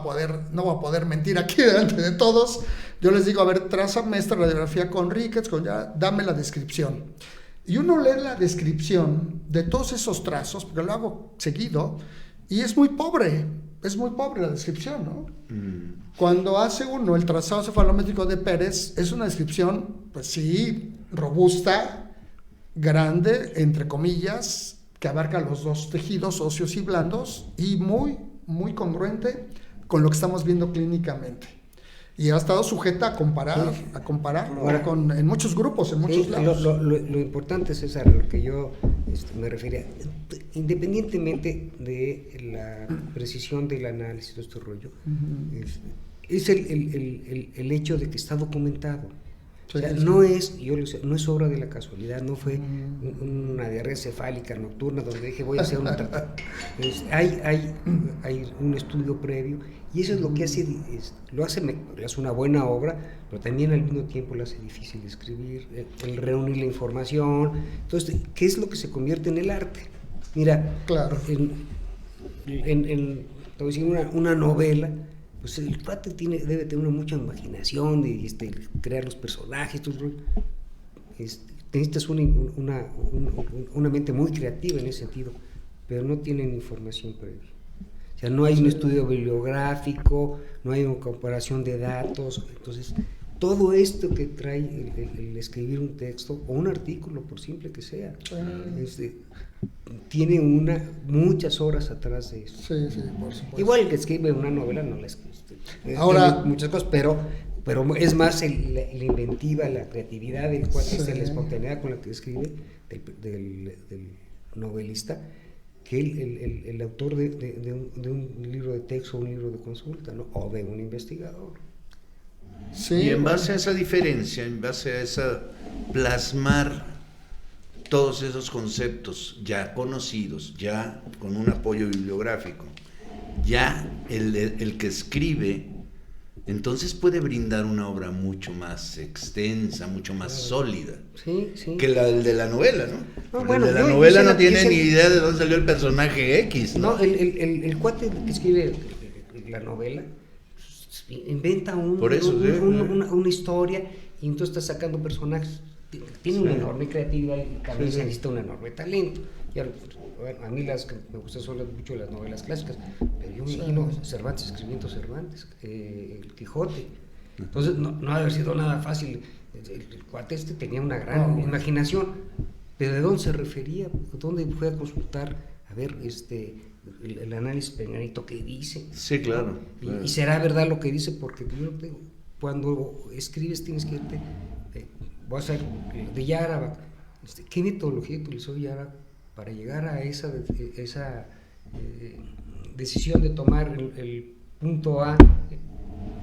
a poder mentir aquí delante de todos. Yo les digo, a ver, trázame esta radiografía con Ricketts, dame la descripción. Y uno lee la descripción de todos esos trazos, porque lo hago seguido, y es muy pobre la descripción, ¿no? Cuando hace uno el trazado cefalométrico de Pérez, es una descripción, pues sí, robusta, grande, entre comillas, que abarca los dos tejidos óseos y blandos, y muy, muy congruente con lo que estamos viendo clínicamente. Y ha estado sujeta a comparar ahora, en muchos grupos, en muchos lados. Lo importante, César, a lo que yo me refería, independientemente de la precisión del análisis de este rollo, es el hecho de que está documentado. O sea, no es obra de la casualidad, no fue una diarrea cefálica nocturna donde dije voy a hacer una tratamiento. Hay un estudio previo, y eso es lo que hace una buena obra, pero también al mismo tiempo lo hace difícil de escribir, el reunir la información. Entonces, ¿qué es lo que se convierte en el arte? Mira, claro. Te voy a decir, una novela, pues el cuate debe tener mucha imaginación de crear los personajes, necesitas una mente muy creativa en ese sentido, pero no tienen información previa. O sea, no hay un estudio bibliográfico, no hay una comparación de datos. Entonces, todo esto que trae el escribir un texto o un artículo, por simple que sea, tiene muchas horas atrás de eso. Sí, por supuesto. Igual que escribe una novela, no la escribe. Ahora, muchas cosas, pero es más la inventiva, la creatividad del cuate, la espontaneidad con la que escribe del novelista, que el autor de un libro de texto o un libro de consulta, ¿no? O de un investigador. Sí, y en base a esa diferencia, en base a esa plasmar todos esos conceptos ya conocidos, ya con un apoyo bibliográfico, ya el que escribe, entonces puede brindar una obra mucho más extensa, mucho más sólida que la de la novela, ¿no? El de la novela no tiene ni idea de dónde salió el personaje X, ¿no? El cuate que escribe la novela inventa una historia, y entonces está sacando personajes. Tiene una enorme creatividad y también se necesita un enorme talento. A mí las que me gustan son mucho las novelas clásicas, pero yo me imagino Cervantes escribiendo Cervantes, el Quijote. Entonces no ha de haber sido nada fácil. El cuate tenía una gran imaginación, pero ¿de dónde se refería? ¿Dónde fue a consultar? A ver, el análisis peñanito que dice. Sí, claro. Y será verdad lo que dice, porque yo digo, cuando escribes tienes que irte, voy a hacer de Yarabak, ¿qué metodología utilizó Yarabak para llegar a esa decisión de tomar el punto A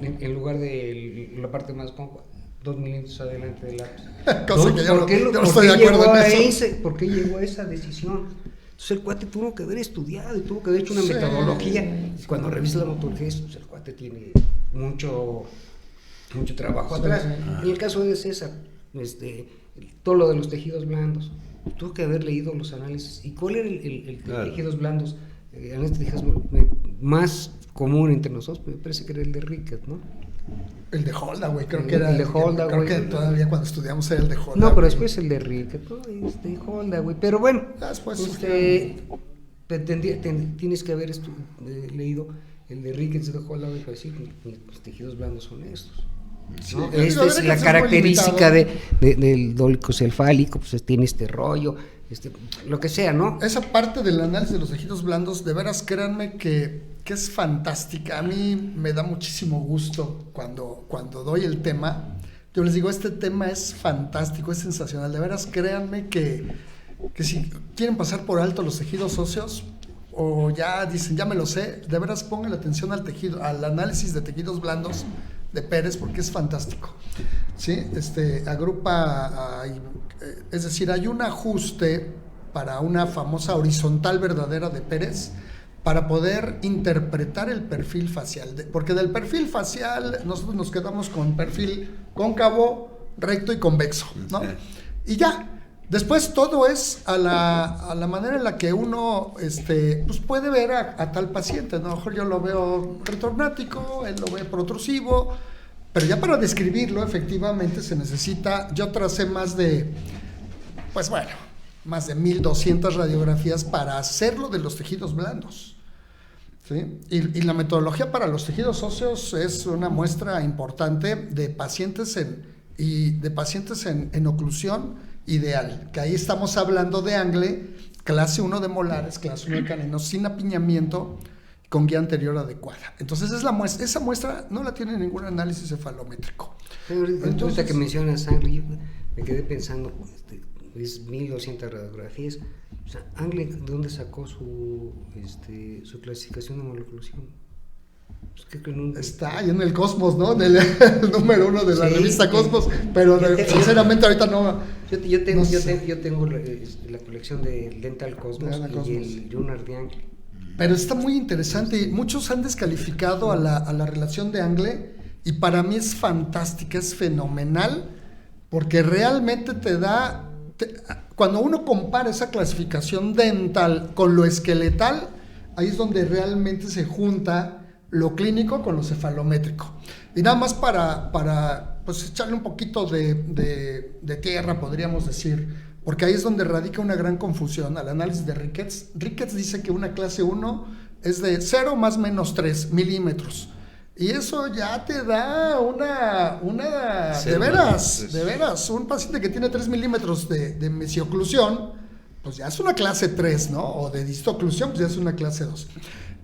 en lugar de la parte más cóncava, 2 milímetros adelante del lápiz? Cosa que yo no estoy de acuerdo en eso. ¿Por qué llegó a esa decisión? Entonces el cuate tuvo que haber estudiado y tuvo que haber hecho una metodología. Y cuando revisas la metodología, pues el cuate tiene mucho trabajo atrás. En el caso de César, todo lo de los tejidos blandos, tuvo que haber leído los análisis. ¿Y cuál era el tejidos blandos? Análisis más común entre nosotros, me parece que era el de Ricketts, ¿no? El de Holdaway, creo que era. El de Holdaway. Creo que todavía cuando estudiamos era el de Holdaway. No, pero después el de Ricketts, ¿no? Holdaway. Pero bueno, después tienes que haber leído el de Ricketts de Holdaway para decir que los tejidos blandos son estos. Sí, ¿no? digo, Esta es Derek la es muy característica limitado. del dolicocefálico, pues tiene este rollo, lo que sea, ¿no? Esa parte del análisis de los tejidos blandos, de veras, créanme que es fantástica. A mí me da muchísimo gusto cuando doy el tema. Yo les digo, este tema es fantástico, es sensacional. De veras, créanme que si quieren pasar por alto los tejidos óseos, o ya dicen, ya me lo sé, de veras pongan atención al análisis de tejidos blandos de Pérez, porque es fantástico. ¿Sí? Agrupa, es decir, hay un ajuste para una famosa horizontal verdadera de Pérez para poder interpretar el perfil facial, porque del perfil facial nosotros nos quedamos con perfil cóncavo, recto y convexo, ¿no? Y ya. Después todo es a la manera en la que uno pues puede ver a tal paciente, ¿no? A lo mejor yo lo veo retornático, él lo ve protrusivo, pero ya para describirlo efectivamente se necesita, yo tracé más de 1200 radiografías para hacerlo de los tejidos blandos, ¿sí? Y la metodología para los tejidos óseos es una muestra importante de pacientes en oclusión ideal, que ahí estamos hablando de Angle, clase 1 de molares, clase 1 de caninos, sin apiñamiento, con guía anterior adecuada. Entonces esa muestra no la tiene ningún análisis cefalométrico. Ahorita que mencionas Angle, yo me quedé pensando, es 1200 radiografías. O sea, Angle, ¿de dónde sacó su clasificación de maloclusión? Está ahí en el Cosmos, ¿no? En el número 1 de la revista Cosmos, pero sinceramente ahorita no. Yo tengo la colección de Dental Cosmos y el Journal de Angle. Pero está muy interesante. Muchos han descalificado a la relación de Angle y para mí es fantástica, es fenomenal, porque realmente cuando uno compara esa clasificación dental con lo esqueletal, ahí es donde realmente se junta lo clínico con lo cefalométrico. Y nada más para pues echarle un poquito de tierra, podríamos decir, porque ahí es donde radica una gran confusión al análisis de Ricketts. Ricketts dice que una clase 1 es de 0 más menos 3 milímetros. Y eso ya te da una de veras, un paciente que tiene 3 milímetros de mesioclusión, pues ya es una clase 3, ¿no? O de distoclusión, pues ya es una clase 2.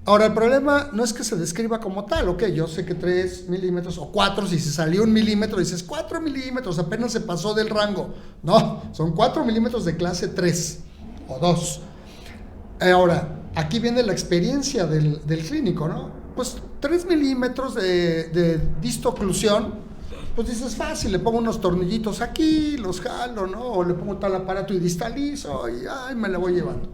Ahora, el problema no es que se describa como tal, ok, yo sé que 3 milímetros o 4, si se salió 1 milímetro, dices 4 milímetros, apenas se pasó del rango. No, son 4 milímetros de clase 3 o 2. Ahora, aquí viene la experiencia del clínico, ¿no? Pues 3 milímetros de distoclusión, pues dices fácil, le pongo unos tornillitos aquí, los jalo, ¿no? O le pongo tal aparato y distalizo y ay, me la voy llevando.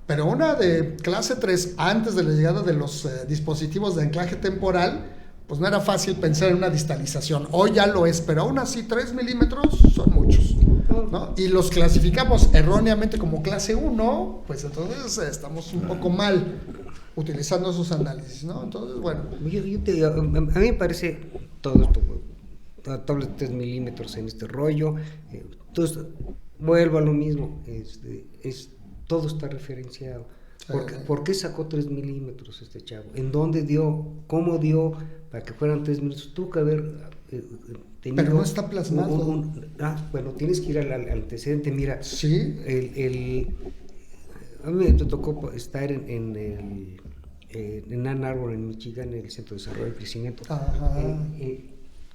Pero una de clase 3, antes de la llegada de los dispositivos de anclaje temporal, pues no era fácil pensar en una distalización. Hoy ya lo es, pero aún así 3 milímetros son muchos, ¿no? Y los clasificamos erróneamente como clase 1, pues entonces estamos un poco mal utilizando esos análisis, ¿no? Entonces, bueno. A mí me parece todo esto, tabla de 3 milímetros en este rollo, entonces vuelvo a lo mismo, todo está referenciado. ¿Por qué sacó 3 milímetros este chavo? ¿En dónde dio? ¿Cómo dio? Para que fueran 3 milímetros. Tuvo que haber tenido... Pero no está plasmado. Bueno, tienes que ir al antecedente. Mira, sí. A mí me tocó estar en Ann Arbor, en Michigan, en el Centro de Desarrollo y Crecimiento.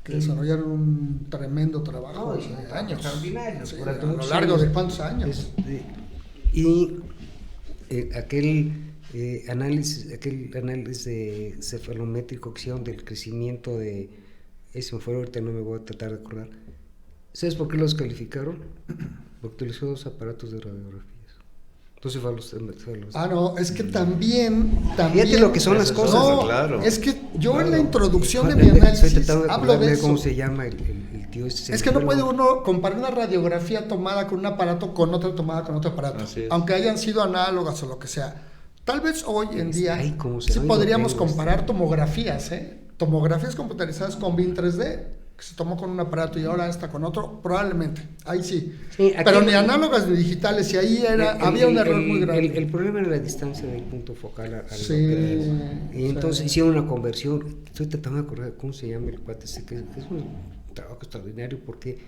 Que desarrollaron un tremendo trabajo de años. Extraordinario. Sí, a lo largo de cuántos años. Y aquel análisis de cefalométrico, acción del crecimiento de ese me fue, ahorita no me voy a tratar de acordar. ¿Sabes por qué los calificaron? Porque utilizó 2 aparatos de radiografías. Entonces no, es que también fíjate lo que son las cosas. No, claro. Es que yo en la introducción de mi análisis hablo de eso. ¿Cómo se llama el tío? Es que no puede uno comparar una radiografía tomada con un aparato con otra tomada con otro aparato, aunque hayan sido análogas o lo que sea. Tal vez hoy en día sí podríamos comparar tomografías, tomografías computarizadas con BIM 3D que se tomó con un aparato y ahora está con otro, probablemente, ahí sí. Sí, aquí pero ni análogas ni digitales, y ahí había un error muy grande. El problema era la distancia del punto focal al Sí, y entonces hicieron una conversión. Estoy tratando de acordar cómo se llama el cuate ese, que es un trabajo extraordinario porque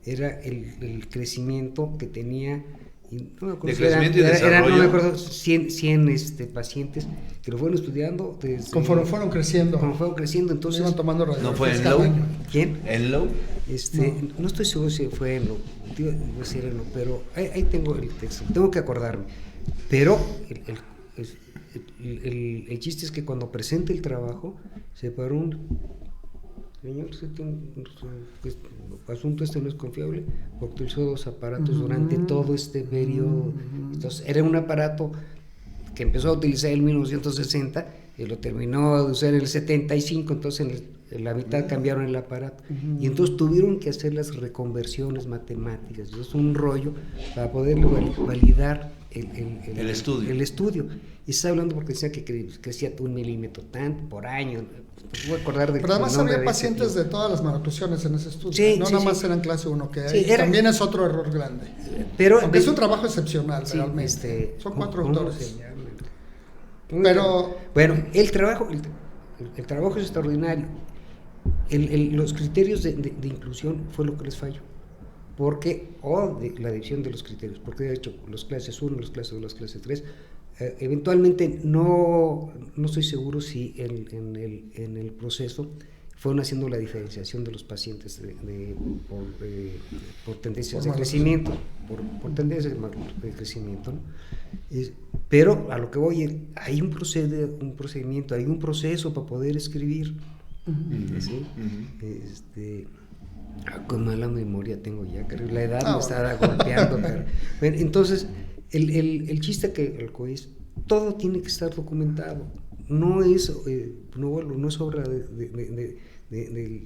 era el crecimiento que tenía. Y no me acuerdo de si crecimiento y desarrollo. no me acuerdo, 100 pacientes que lo fueron estudiando desde, Conforme fueron creciendo. Entonces Iban tomando ¿No fue radiografías Enlow? cada año. ¿quién? ¿Enlow? No estoy seguro si fue Enlow, iba a decir Enlow, pero ahí tengo el texto, tengo que acordarme. Pero el chiste es que cuando presente el trabajo, se paró un señor, asunto este no es confiable, porque utilizó 2 aparatos durante todo este periodo. Entonces, era un aparato que empezó a utilizar en 1960 y lo terminó de usar en el 75, entonces en la mitad cambiaron el aparato. Y entonces tuvieron que hacer las reconversiones matemáticas. Eso es un rollo para poder validar el estudio. Y está hablando porque decía que crecía 1 milímetro tanto por año. Voy a acordar Pero además había pacientes de todas las maloclusiones en ese estudio. No nada más eran clase 1, que también es otro error grande. Pero aunque es un trabajo excepcional, realmente. Son 4 autores. Pero bueno, el trabajo es extraordinario. Los criterios de inclusión fue lo que les falló. La división de los criterios, porque de hecho los clases 1, los clases 2, los clases 3, eventualmente no estoy seguro si en el proceso fueron haciendo la diferenciación de los pacientes por tendencias de crecimiento, por tendencias de crecimiento, ¿no? Pero a lo que voy, hay un procedimiento, hay un proceso para poder escribir. ¿Sí? Con mala memoria tengo ya, creo, la edad me está golpeando. Bueno, entonces, el chiste que es, todo tiene que estar documentado. No es obra de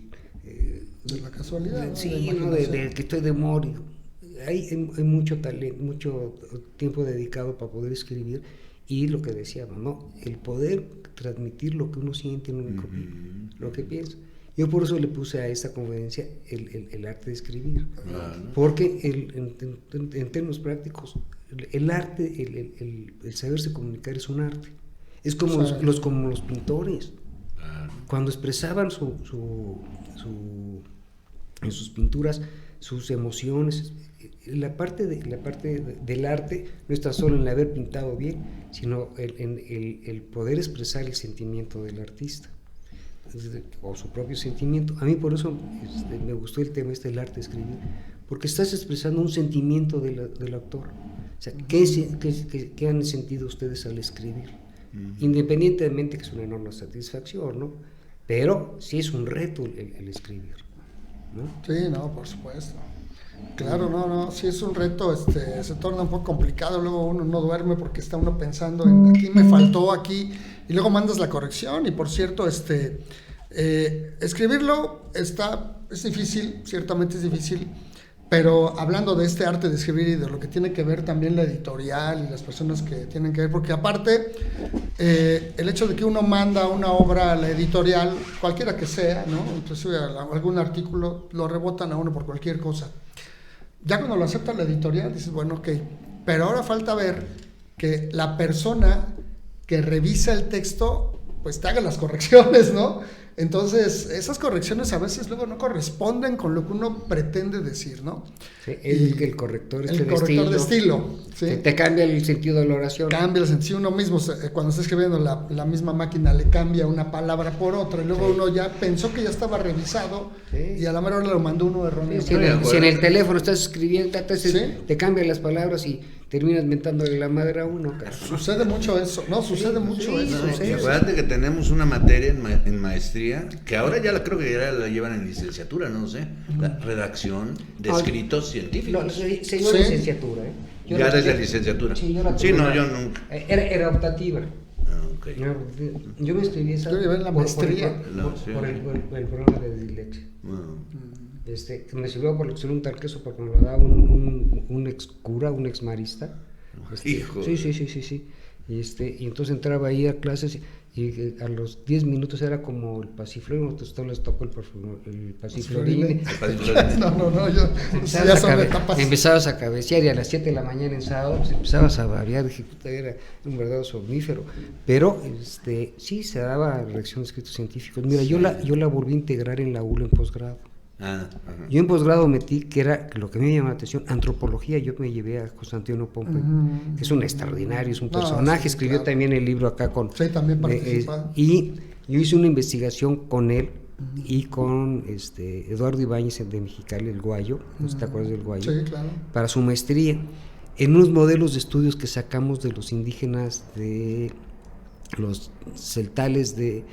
la casualidad. Sí, de que estoy de humor. Hay mucho talento, mucho tiempo dedicado para poder escribir, y lo que decíamos, ¿no? El poder transmitir lo que uno siente, lo que piensa. Yo por eso le puse a esta conferencia el arte de escribir, porque en términos prácticos, el arte, el saberse comunicar es un arte. Es como los pintores, cuando expresaban en sus pinturas sus emociones. La parte del arte no está solo en el haber pintado bien, sino en el poder expresar el sentimiento del artista o su propio sentimiento. A mí por eso me gustó el tema del arte de escribir, porque estás expresando un sentimiento del autor. O sea, ¿qué han sentido ustedes al escribir? Independientemente que es una enorme satisfacción, ¿no? Pero sí es un reto el escribir, ¿no? Sí, no, por supuesto. Claro, sí es un reto, se torna un poco complicado, luego uno no duerme porque está uno pensando en aquí me faltó, aquí, y luego mandas la corrección. Y por cierto, escribirlo es difícil, ciertamente es difícil, pero hablando de este arte de escribir y de lo que tiene que ver también la editorial y las personas que tienen que ver, porque aparte el hecho de que uno manda una obra a la editorial, cualquiera que sea, ¿no? Inclusive algún artículo, lo rebotan a uno por cualquier cosa. Ya cuando lo acepta la editorial dices, bueno, ok, pero ahora falta ver que la persona que revisa el texto pues te haga las correcciones, ¿no? Entonces, esas correcciones a veces luego no corresponden con lo que uno pretende decir, ¿no? Sí, el corrector de estilo. ¿Sí? Te cambia el sentido de la oración. Cambia el sentido. Uno mismo, cuando está escribiendo, la misma máquina le cambia una palabra por otra, y luego uno ya pensó que ya estaba revisado, y a la mera hora lo mandó uno erróneo. Si en el teléfono estás escribiendo, te cambian las palabras y terminas mentándole la madre a uno. Sucede mucho eso, ¿no? Sucede mucho eso. Y acuérdate que tenemos una materia en maestría, que ahora ya creo que ya la llevan en licenciatura, no sé, la redacción de escritos científicos. No, señor licenciatura, ¿eh? Ya desde licenciatura. Sí, yo nunca. Era optativa. Okay. Yo me inscribí esa maestría por el programa de dislexia. Me sirvió por ser un tal queso porque me lo daba un ex cura, un ex marista. Hijo. Sí. Y entonces entraba ahí a clases y a los 10 minutos era como el pasiflorino, entonces todos les tocó el pasiflorine. No, yo ya son etapas. Empezabas a cabecear y a las 7 de la mañana en sábado pues, empezabas a variar, dije, puta, era un verdadero somnífero, pero sí se daba reacción de escritos científicos. Mira, yo la volví a integrar en la ULA en posgrado. Yo en posgrado metí, que era lo que me llamó la atención, antropología. Yo me llevé a José Antonio Pompa, que es un extraordinario, es un personaje, escribió también el libro acá con... Sí, también participó. Y yo hice una investigación con él y con Eduardo Ibáñez de Mexicali, el Guayo, ¿no te acuerdas del Guayo? Sí, claro. Para su maestría, en unos modelos de estudios que sacamos de los indígenas de los celtales de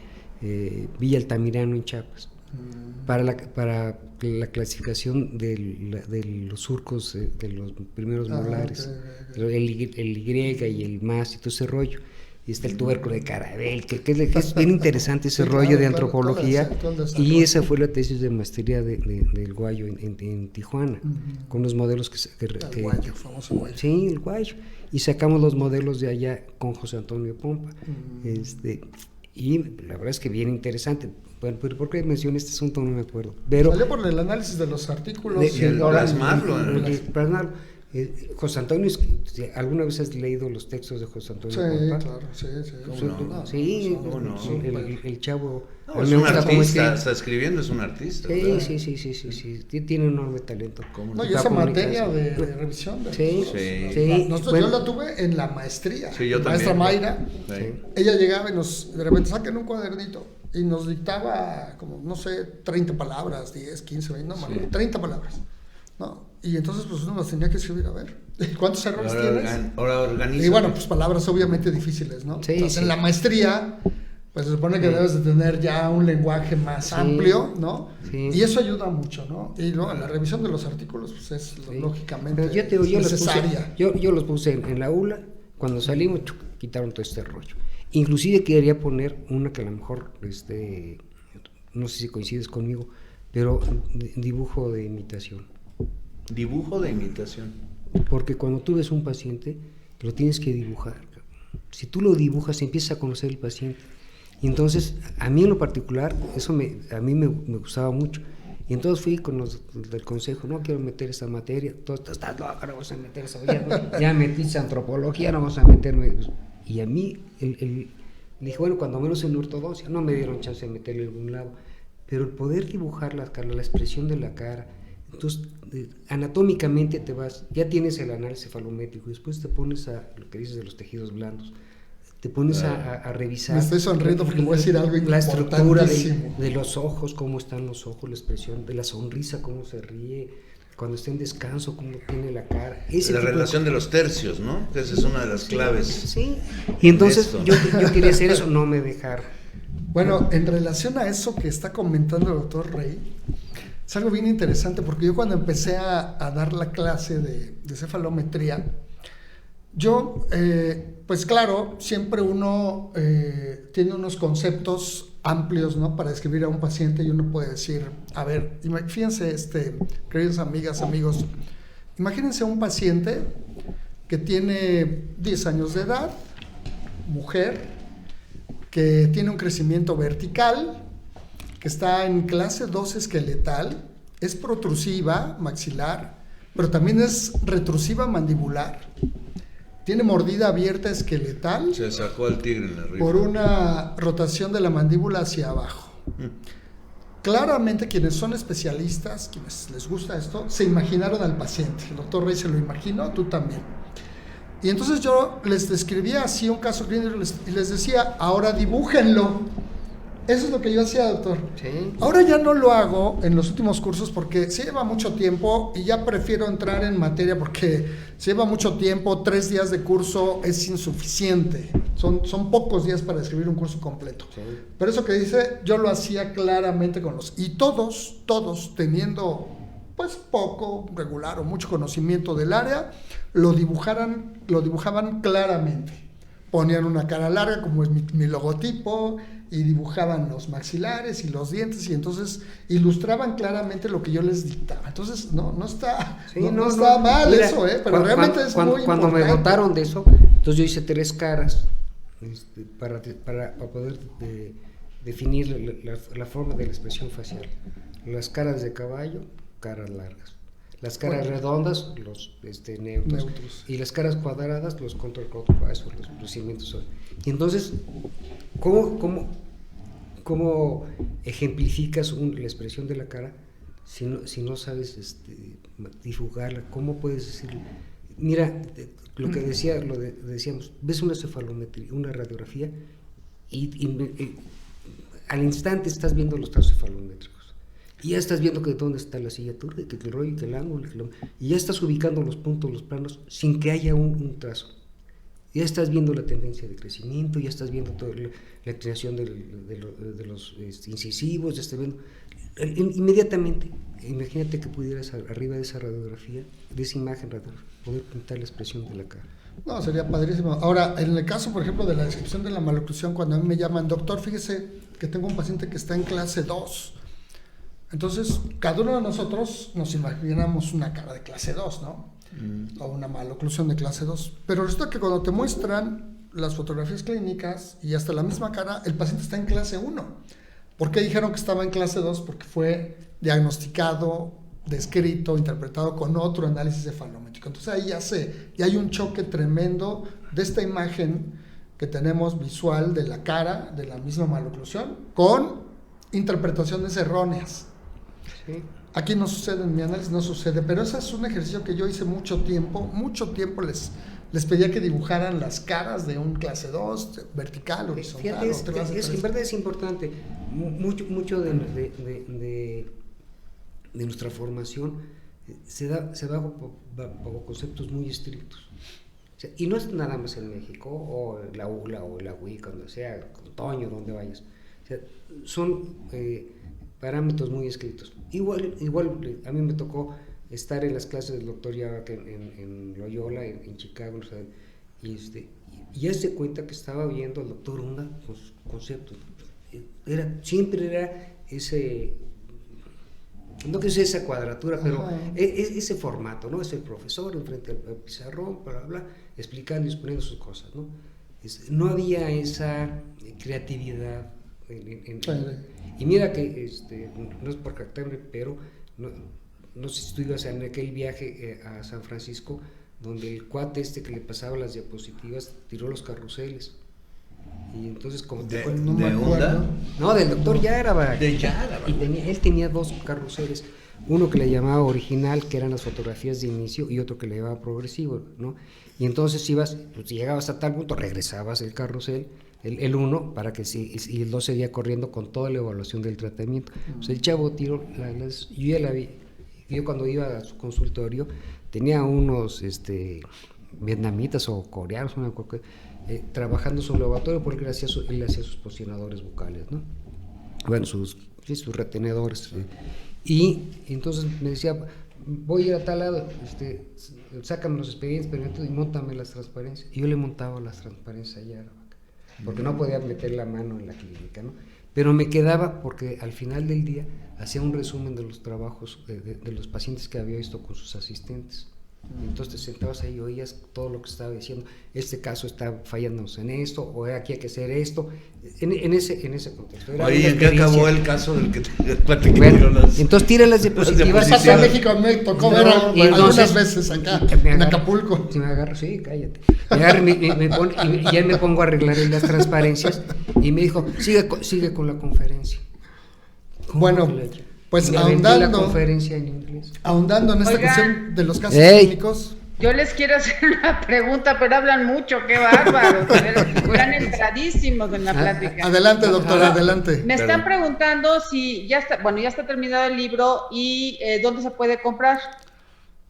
Villa Altamirano en Chiapas. Para la clasificación de los surcos de los primeros molares, el Y y el más y todo ese rollo. Y está el tubérculo de Carabel, que es bien interesante ese rollo de antropología. Y esa fue la tesis de maestría del Guayo en Tijuana, con los modelos el Guayo, famoso Guayo. Sí, el Guayo. Y sacamos los modelos de allá con José Antonio Pompa. Y la verdad es que bien interesante. Bueno, pero ¿por qué mencioné este asunto? No me acuerdo. Pero salió por el análisis de los artículos. Plasmarlo. José Antonio, ¿alguna vez has leído los textos de José Antonio? Sí, Pompa? claro, sí. El chavo. No, es un artista, está escribiendo, es un artista. Sí, tiene un enorme talento. No, y esa materia de revisión. Yo la tuve en la maestría. Sí, yo maestra también. Mayra, ella llegaba y de repente saquen un cuadernito y nos dictaba como, no sé, 30 palabras, 10, 15, 20, 30 palabras, ¿no? Y entonces pues uno las tenía que escribir, a ver, ¿cuántos errores tienes? Ahora organiza. Y bueno, pues palabras obviamente difíciles, ¿no? Entonces en la maestría pues se supone que debes de tener ya un lenguaje más amplio, ¿no? Sí. Y eso ayuda mucho, ¿no? Y luego la revisión de los artículos pues es lógicamente necesaria. Yo los puse en la ULA, cuando salimos quitaron todo este rollo. Inclusive quería poner una que a lo mejor, no sé si coincides conmigo, pero dibujo de imitación. Dibujo de imitación. Porque cuando tú ves un paciente, lo tienes que dibujar. Si tú lo dibujas, empiezas a conocer el paciente. Y entonces, a mí en lo particular, eso a mí me gustaba mucho. Y entonces fui con los del consejo, no quiero meter esa materia, tú estás loco, no vamos a meter esa, ya metiste antropología, no vamos a meterme. Y a mí, le dije, bueno, cuando menos en ortodoncia, no me dieron chance de meterle en algún lado, pero el poder dibujar la cara, la expresión de la cara, entonces anatómicamente ya tienes el análisis cefalométrico, después te pones a lo que dices de los tejidos blandos, te pones a revisar. Me estoy sonriendo porque voy a decir algo la estructura de los ojos, cómo están los ojos, la expresión de la sonrisa, cómo se ríe, cuando está en descanso, cómo tiene la cara. La relación de los tercios, ¿no? Esa es una de las claves. Sí, y entonces yo quería hacer eso, no me dejaron. Bueno, en relación a eso que está comentando el doctor Rey, es algo bien interesante porque yo cuando empecé a dar la clase de cefalometría, yo, pues claro, siempre uno tiene unos conceptos amplios, ¿no? Para describir a un paciente y uno puede decir, a ver, fíjense, queridas amigas, amigos, imagínense un paciente que tiene 10 años de edad, mujer, que tiene un crecimiento vertical, que está en clase 2 esqueletal, es protrusiva maxilar, pero también es retrusiva mandibular, tiene mordida abierta esqueletal. Se sacó al tigre en la rifa. Por una rotación de la mandíbula hacia abajo. Claramente quienes son especialistas, quienes les gusta esto, se imaginaron al paciente. El doctor Rey se lo imaginó, tú también. Y entonces yo les describía así un caso clínico y les decía, ahora dibújenlo. Eso es lo que yo hacía, doctor. Sí. Ahora ya no lo hago en los últimos cursos porque se lleva mucho tiempo y ya prefiero entrar en materia porque se lleva mucho tiempo, 3 días de curso es insuficiente. Son pocos días para escribir un curso completo. Sí. Pero eso que dice, yo lo hacía claramente con los... Y todos teniendo pues poco, regular o mucho conocimiento del área, lo dibujaban claramente. Ponían una cara larga como es mi logotipo y dibujaban los maxilares y los dientes y entonces ilustraban claramente lo que yo les dictaba. Entonces no está, sí, no está mal. Mira, eso, pero realmente es muy importante. Cuando me votaron de eso, entonces yo hice 3 caras para poder definir la forma de la expresión facial. Las caras de caballo, caras largas. Las caras redondas, los neutros. Y las caras cuadradas, los control clockwise, los procedimientos. Y entonces, ¿cómo ejemplificas la expresión de la cara si no sabes difugarla? ¿Cómo puedes decirlo? Mira, lo que decíamos, ves una cefalometría, una radiografía, y al instante estás viendo los trazos cefalométricos. Y ya estás viendo que dónde está la silla turca, que el rollo, que el ángulo, y ya estás ubicando los puntos, los planos, sin que haya un trazo. Ya estás viendo la tendencia de crecimiento, ya estás viendo toda la creación de los incisivos, ya estás viendo. Inmediatamente, imagínate que pudieras arriba de esa radiografía, de esa imagen radiográfica, poder pintar la expresión de la cara. No, sería padrísimo. Ahora, en el caso, por ejemplo, de la descripción de la maloclusión, cuando a mí me llaman, doctor, fíjese que tengo un paciente que está en clase 2. Entonces, cada uno de nosotros nos imaginamos una cara de clase 2, ¿no? O una maloclusión de clase 2. Pero resulta que cuando te muestran las fotografías clínicas y hasta la misma cara, el paciente está en clase 1. ¿Por qué dijeron que estaba en clase 2? Porque fue diagnosticado, descrito, interpretado con otro análisis cefalométrico. Entonces ahí ya hay un choque tremendo de esta imagen que tenemos visual de la cara, de la misma maloclusión, con interpretaciones erróneas. Sí. Aquí no sucede, en mi análisis no sucede, pero ese es un ejercicio que yo hice mucho tiempo les pedía que dibujaran las caras de un clase 2, vertical, horizontal. Fíjate, en verdad es importante, mucho de nuestra formación se da bajo conceptos muy estrictos. O sea, y no es nada más en México, o en la ULA, o en la UIC, donde sea, con Toño, donde vayas. O sea, son parámetros muy escritos. Igual a mí me tocó estar en las clases del doctor Yavac en Loyola, en Chicago, o sea, y ya se cuenta que estaba viendo al doctor Hunda con sus conceptos. Siempre era ese, no que sea esa cuadratura, pero ese formato, ¿no? Es el profesor enfrente al pizarrón, bla, bla, bla, explicando y exponiendo sus cosas, ¿no? No había esa creatividad. Y mira que no es por jactarme, pero no sé si tú ibas en aquel viaje a San Francisco, donde el cuate que le pasaba las diapositivas tiró los carruseles. Y entonces como no me acuerdo. No, del doctor Yáraba. De Yáraba. Y él tenía 2 carruseles, uno que le llamaba original, que eran las fotografías de inicio, y otro que le llamaba progresivo, ¿no? Y entonces si llegabas a tal punto, regresabas el carrusel, el 1, para que y el 2 seguía corriendo con toda la evaluación del tratamiento. O sea, el chavo tiró yo ya la vi. Yo cuando iba a su consultorio tenía unos vietnamitas o coreanos, trabajando su laboratorio, porque él hacía sus posicionadores bucales, ¿no? Bueno, sus retenedores. Y entonces me decía, voy a ir a tal lado, sácame los expedientes y móntame las transparencias. Y yo le montaba las transparencias allá, porque no podía meter la mano en la clínica, ¿no? Pero me quedaba, porque al final del día hacía un resumen de los trabajos de los pacientes que había visto con sus asistentes. Entonces te sentabas ahí y oías todo lo que estaba diciendo. Este caso está fallándonos en esto, o aquí hay que hacer esto, en ese contexto. Oye, ¿en qué acabó el caso del que te platiqué? Bueno, entonces tira las diapositivas. Pasé a México, me tocó ver algunas veces acá, en Acapulco. Si me agarro, sí, cállate. Me agarro y ya me pongo a arreglar las transparencias, y me dijo, sigue con la conferencia. Bueno, pues ahondando en esta cuestión de los casos clínicos. Yo les quiero hacer una pregunta, pero hablan mucho, qué bárbaros. Están entradísimos en la plática. Adelante, doctora, adelante. Me están preguntando si ya está terminado el libro y dónde se puede comprar.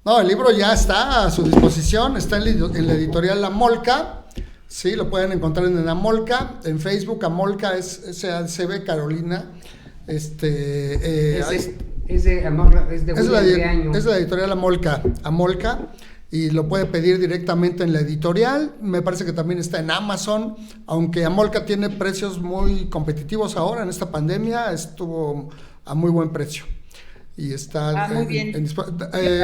No, el libro ya está a su disposición, está en la editorial La Molca. Sí, lo pueden encontrar en La Molca, en Facebook. Amolca es SACB Carolina. Es de la editorial Amolca, y lo puede pedir directamente en la editorial. Me parece que también está en Amazon, aunque Amolca tiene precios muy competitivos ahora en esta pandemia, estuvo a muy buen precio y está muy bien. Esta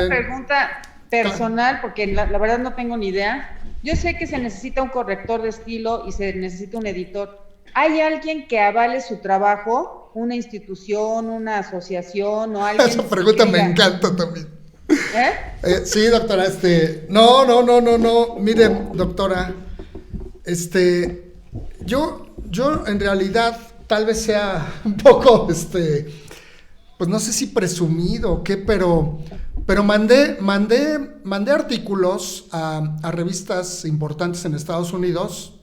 pregunta personal, porque la verdad no tengo ni idea. Yo sé que se necesita un corrector de estilo y se necesita un editor. ¿Hay alguien que avale su trabajo? ¿Una institución, una asociación o alguien? Esa pregunta me encanta también. Sí, doctora, no. Mire, doctora, yo en realidad tal vez sea un poco, pues no sé si presumido o qué, pero mandé artículos a revistas importantes en Estados Unidos.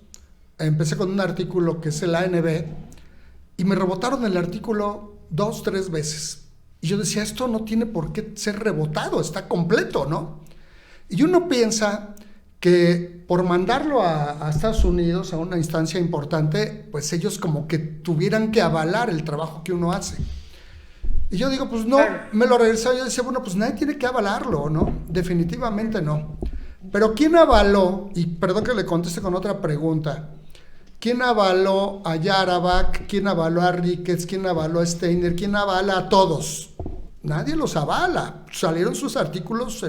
Empecé con un artículo que es el ANB y me rebotaron el artículo 2-3 veces. Y yo decía, esto no tiene por qué ser rebotado, está completo, ¿no? Y uno piensa que por mandarlo a Estados Unidos, a una instancia importante, pues ellos como que tuvieran que avalar el trabajo que uno hace. Y yo digo, pues no, me lo regresaba. Yo decía, bueno, pues nadie tiene que avalarlo, ¿no? Definitivamente no. Pero ¿quién avaló? Y perdón que le conteste con otra pregunta. ¿Quién avaló a Yarabak? ¿Quién avaló a Ricketts? ¿Quién avaló a Steiner? ¿Quién avala a todos? Nadie los avala. Salieron sus artículos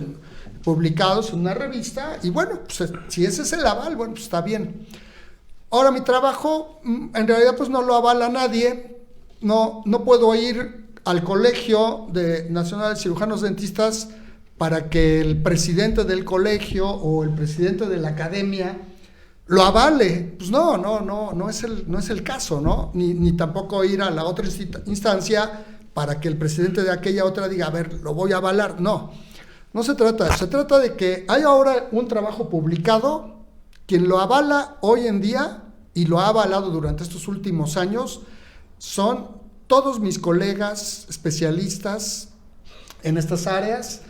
publicados en una revista y bueno, pues, si ese es el aval, bueno, pues está bien. Ahora, mi trabajo, en realidad, pues no lo avala nadie. No puedo ir al Colegio Nacional de Cirujanos Dentistas para que el presidente del colegio o el presidente de la academia lo avale. Pues no es el caso, ¿no? Ni tampoco ir a la otra instancia para que el presidente de aquella otra diga, a ver, lo voy a avalar. No se trata de que hay ahora un trabajo publicado, quien lo avala hoy en día y lo ha avalado durante estos últimos años son todos mis colegas especialistas en estas áreas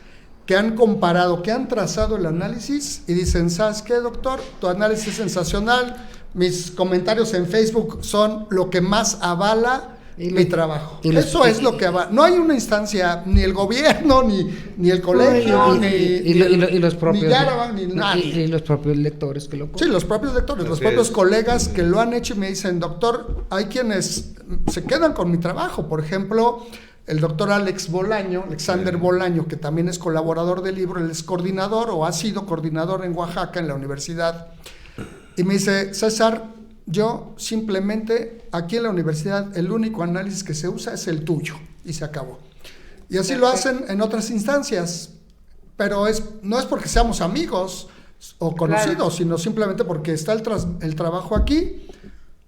que han comparado, que han trazado el análisis y dicen, ¿sabes qué, doctor? Tu análisis es sensacional, mis comentarios en Facebook son lo que más avala mi trabajo. Eso es lo que avala. No hay una instancia, ni el gobierno, ni el colegio, ni los propios, ni Yaraban, ni nadie. Y los propios lectores que lo compran. Sí, los propios lectores, los propios colegas que lo han hecho y me dicen, doctor, hay quienes se quedan con mi trabajo. Por ejemplo, el doctor Alexander Bolaño, que también es colaborador del libro, él es coordinador o ha sido coordinador en Oaxaca, en la universidad. Y me dice, César, yo simplemente aquí en la universidad el único análisis que se usa es el tuyo y se acabó. Y así lo hacen en otras instancias, pero no es porque seamos amigos o conocidos, sino simplemente porque está el trabajo aquí,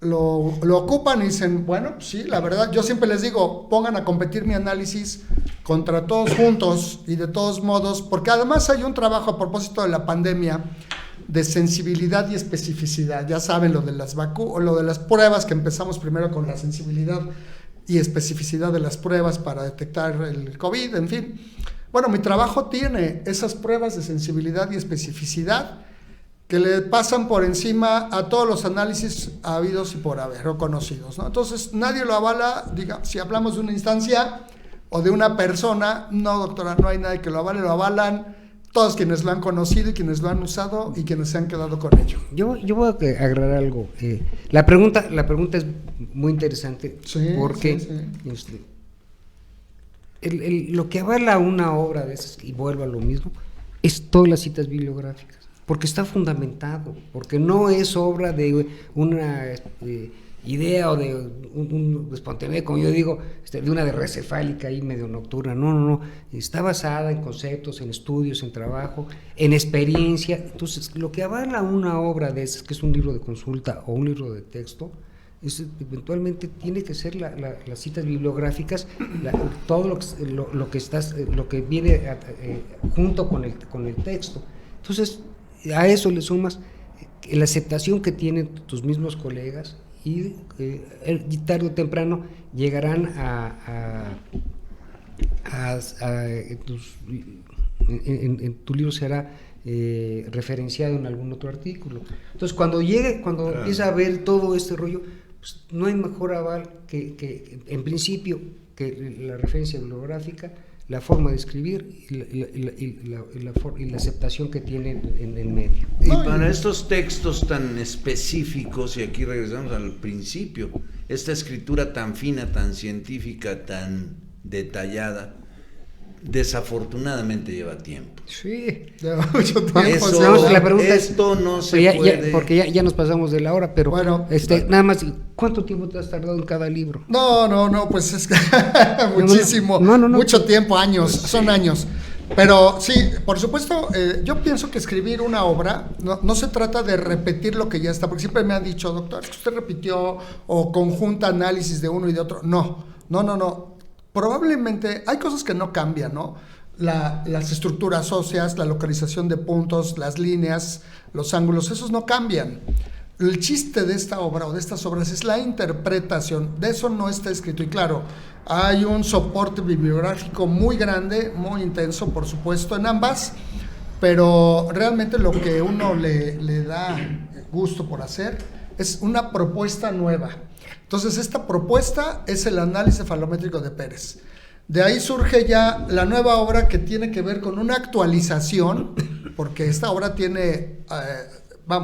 lo ocupan y dicen, bueno, sí, la verdad, yo siempre les digo, pongan a competir mi análisis contra todos juntos y de todos modos, porque además hay un trabajo a propósito de la pandemia de sensibilidad y especificidad. Ya saben lo de las pruebas, que empezamos primero con la sensibilidad y especificidad de las pruebas para detectar el COVID, en fin. Bueno, mi trabajo tiene esas pruebas de sensibilidad y especificidad que le pasan por encima a todos los análisis habidos y por haber o conocidos, ¿no? Entonces, nadie lo avala, si hablamos de una instancia o de una persona, no, doctora, no hay nadie que lo avale, lo avalan todos quienes lo han conocido y quienes lo han usado y quienes se han quedado con ello. Yo voy a agregar algo. La pregunta es muy interesante, porque lo que avala una obra de esas, y vuelvo a lo mismo, es todas las citas bibliográficas, porque está fundamentado, porque no es obra de una idea o de un espontáneo, como yo digo, de una derrecefálica ahí medio nocturna. No, está basada en conceptos, en estudios, en trabajo, en experiencia. Entonces, lo que avala una obra de esas, que es un libro de consulta o un libro de texto, eventualmente tiene que ser las citas bibliográficas, todo lo que viene junto con el texto. Entonces, a eso le sumas la aceptación que tienen tus mismos colegas, y tarde o temprano llegarán en tu libro será referenciado en algún otro artículo. Entonces, cuando empieza a ver todo este rollo, pues no hay mejor aval que en principio que la referencia bibliográfica, la forma de escribir y la aceptación que tienen en el medio. Y para estos textos tan específicos, y aquí regresamos al principio, esta escritura tan fina, tan científica, tan detallada, desafortunadamente lleva tiempo. Sí. Lleva mucho tiempo. Eso, la pregunta esto no se ya, puede. porque ya nos pasamos de la hora, pero Bueno, nada más, ¿cuánto tiempo te has tardado en cada libro? No, pues es que muchísimo, No. mucho tiempo, años, son años. Pero sí, por supuesto, yo pienso que escribir una obra no se trata de repetir lo que ya está, porque siempre me han dicho, doctor, es que usted repitió o conjunta análisis de uno y de otro. No. Probablemente hay cosas que no cambian, ¿no? Las estructuras óseas, la localización de puntos, las líneas, los ángulos, esos no cambian. El chiste de esta obra o de estas obras es la interpretación, de eso no está escrito. Y claro, hay un soporte bibliográfico muy grande, muy intenso, por supuesto, en ambas, pero realmente lo que uno le da gusto por hacer es una propuesta nueva. Entonces, esta propuesta es el análisis cefalométrico de Pérez. De ahí surge ya la nueva obra que tiene que ver con una actualización, porque esta obra tiene...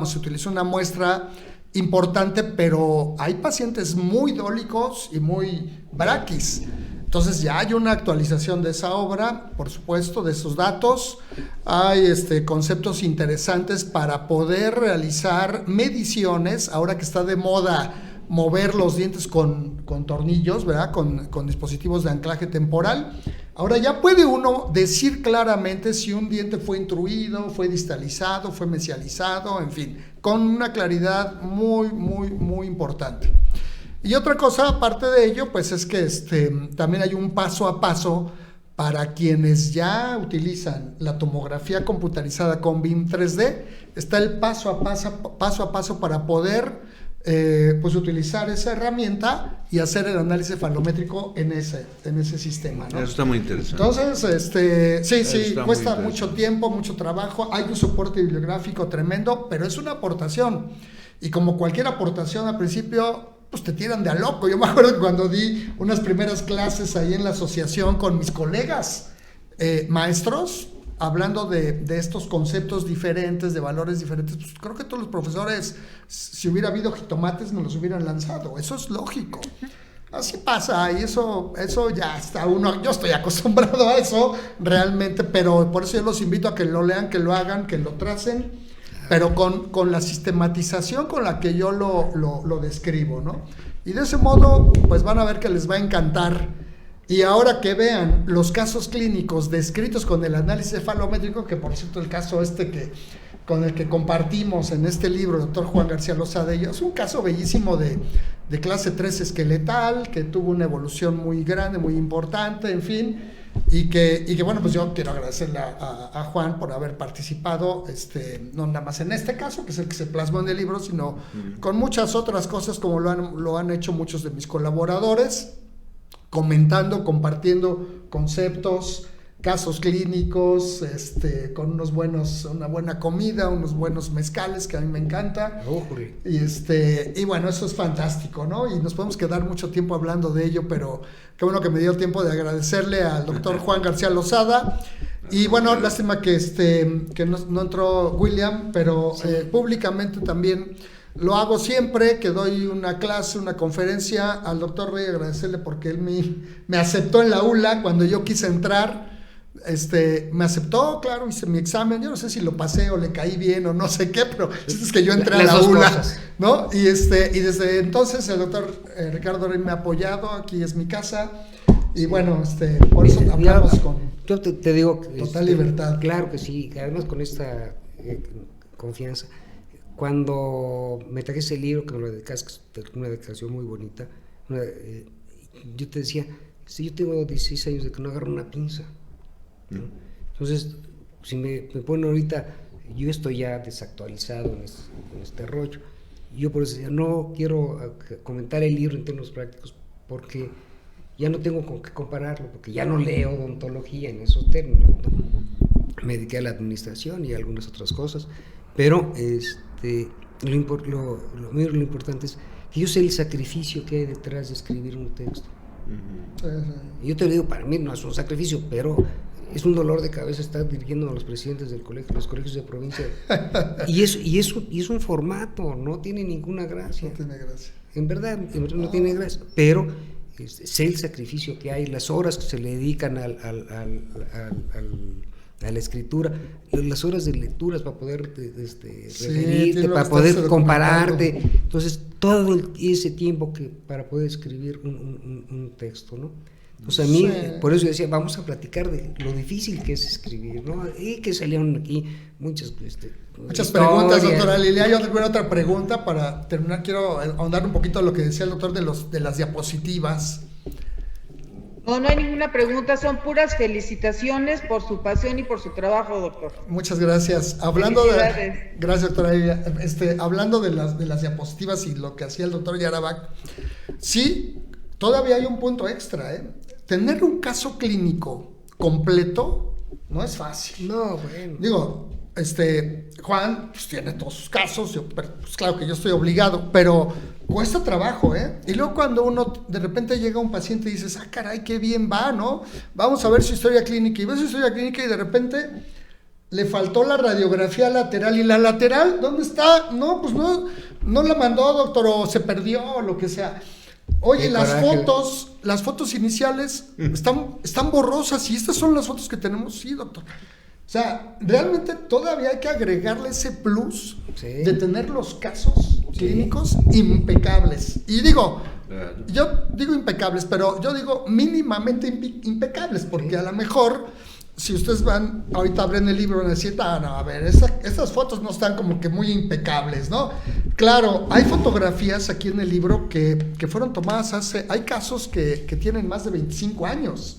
se utiliza una muestra importante, pero hay pacientes muy dólicos y muy braquis. Entonces ya hay una actualización de esa obra, por supuesto, de esos datos. Hay conceptos interesantes para poder realizar mediciones, ahora que está de moda mover los dientes con tornillos, ¿verdad? Con dispositivos de anclaje temporal. Ahora ya puede uno decir claramente si un diente fue intruido, fue distalizado, fue mesializado, en fin, con una claridad muy, muy, muy importante. Y otra cosa, aparte de ello, pues es que también hay un paso a paso para quienes ya utilizan la tomografía computarizada con BIM 3D, está el paso a paso para poder pues utilizar esa herramienta y hacer el análisis cefalométrico en ese sistema, ¿no? Eso está muy interesante. Entonces, sí, Está cuesta muy mucho tiempo, mucho trabajo, hay un soporte bibliográfico tremendo, pero es una aportación. Y como cualquier aportación al principio, pues te tiran de a loco. Yo me acuerdo que cuando di unas primeras clases ahí en la asociación con mis colegas maestros, hablando de estos conceptos diferentes, de valores diferentes, pues creo que todos los profesores, si hubiera habido jitomates, nos los hubieran lanzado. Eso es lógico. Así pasa, y eso ya está uno, yo estoy acostumbrado a eso realmente, pero por eso yo los invito a que lo lean, que lo hagan, que lo tracen, pero con la sistematización con la que yo lo describo, ¿no? Y de ese modo, pues van a ver que les va a encantar. Y ahora que vean los casos clínicos descritos con el análisis cefalométrico, que por cierto el caso con el que compartimos en este libro, el doctor Juan García Lozada, es un caso bellísimo de clase 3 esqueletal, que tuvo una evolución muy grande, muy importante, en fin, y que bueno, pues yo quiero agradecerle a Juan por haber participado, no nada más en este caso, que es el que se plasmó en el libro, sino con muchas otras cosas como lo han hecho muchos de mis colaboradores, comentando, compartiendo conceptos, casos clínicos, con una buena comida, unos buenos mezcales que a mí me encanta. Y bueno, eso es fantástico, ¿no? Y nos podemos quedar mucho tiempo hablando de ello, pero qué bueno que me dio tiempo de agradecerle al doctor Juan García Lozada. Y bueno, lástima que no entró William, pero públicamente también lo hago siempre que doy una clase, una conferencia, al doctor Rey agradecerle porque él me aceptó en la ULA cuando yo quise entrar. Me aceptó, claro, hice mi examen, yo no sé si lo pasé o le caí bien o no sé qué, pero es que yo entré a la ULA, ¿no? Y desde entonces el doctor Ricardo Rey me ha apoyado, aquí es mi casa, y bueno, por eso hablamos yo te digo total libertad. Claro que sí, además con esta confianza. Cuando me trajiste el libro, que me lo dedicaste, una dedicación muy bonita, yo te decía, si yo tengo 16 años de que no agarro una pinza, ¿no? Entonces, si me ponen ahorita, yo estoy ya desactualizado en este rollo. Yo por eso decía, no quiero comentar el libro en términos prácticos, porque ya no tengo con qué compararlo, porque ya no leo odontología en esos términos, ¿no? Me dediqué a la administración y a algunas otras cosas, pero lo importante es que yo sé el sacrificio que hay detrás de escribir un texto. Yo te lo digo, para mí no es un sacrificio, pero es un dolor de cabeza estar dirigiendo a los presidentes del colegio, los colegios de provincia, y es un formato, no tiene ninguna gracia. No tiene gracia. En verdad no tiene gracia, pero sé el sacrificio que hay, las horas que se le dedican a la escritura, las horas de lecturas para poder referirte, para poder compararte, entonces todo ese tiempo para poder escribir un texto, ¿no? O sea, a mí, por eso decía, vamos a platicar de lo difícil que es escribir, ¿no? Y que salieron aquí muchas preguntas, doctora Lilia. Yo tengo otra pregunta para terminar. Quiero ahondar un poquito en lo que decía el doctor de las diapositivas. No hay ninguna pregunta, son puras felicitaciones por su pasión y por su trabajo, doctor. Muchas gracias. Gracias, doctora Lilia. Hablando de las diapositivas y lo que hacía el doctor Yarabak, sí, todavía hay un punto extra, ¿eh? Tener un caso clínico completo no es fácil. No, bueno. Digo, Juan pues, tiene todos sus casos, pues claro que yo estoy obligado, pero cuesta trabajo, ¿eh? Y luego cuando uno de repente llega un paciente y dices, caray, qué bien va, ¿no? Vamos a ver su historia clínica, y ves su historia clínica y de repente le faltó la radiografía lateral, y la lateral, ¿dónde está? No, pues no la mandó, doctor, o se perdió, o lo que sea. Oye, las fotos iniciales están borrosas, y estas son las fotos que tenemos, sí, doctor. O sea, realmente todavía hay que agregarle ese plus de tener los casos clínicos impecables. Y yo digo impecables, pero yo digo mínimamente impecables, porque a lo mejor, si ustedes van, ahorita abren el libro y van a decir, no, a ver, estas fotos no están como que muy impecables, ¿no? Claro, hay fotografías aquí en el libro que fueron tomadas hay casos que tienen más de 25 años.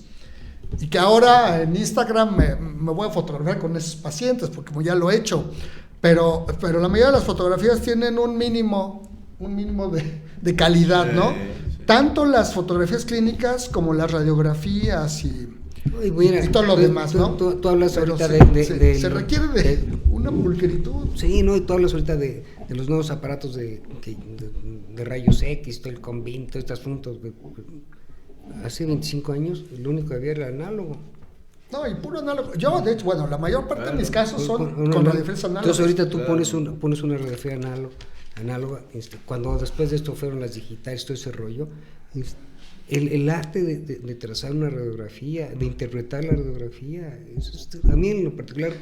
Y que ahora en Instagram me voy a fotografiar con esos pacientes, porque como ya lo he hecho, pero la mayoría de las fotografías tienen un mínimo de calidad, ¿no? Sí. Tanto las fotografías clínicas como las radiografías y todo lo demás, ¿no? Tú hablas ahorita se requiere de una pulcritud. Sí, no, y tú hablas ahorita de los nuevos aparatos de rayos X, todo el Combin, todos estos asuntos. Hace 25 años, lo único que había era el análogo. No, y puro análogo. Yo, de hecho, la mayor parte de mis casos son con radiografías análogas. Entonces, ahorita tú pones una radiografía análoga, cuando después de esto fueron las digitales, todo ese rollo, el arte de trazar una radiografía, de interpretar la radiografía, a mí en lo particular,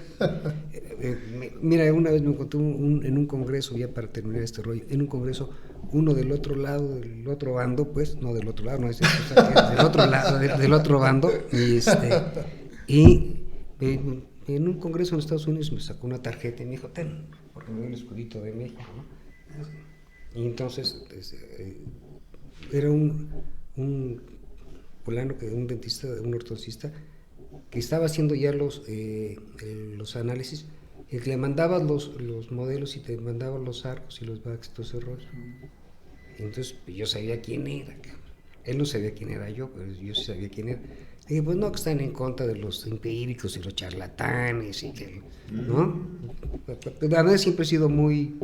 mira, una vez me encontré en un congreso, ya para terminar este rollo, en un congreso, uno del otro lado, del otro bando, pues, no del otro lado, no es cierto, del otro lado, del otro bando, y en un congreso en Estados Unidos me sacó una tarjeta y me dijo, ten, porque me dio el escudito de México, ¿no? Y entonces, era un fulano, un dentista, un ortodoncista, que estaba haciendo ya los análisis, y que le mandabas los modelos y te mandaban los arcos y los backs, todo ese rollo. Entonces yo sabía quién era, él no sabía quién era yo, pero yo sí sabía quién era. Y dije, pues no, que están en contra de los empíricos y los charlatanes, y que, ¿no? A mí siempre he sido muy,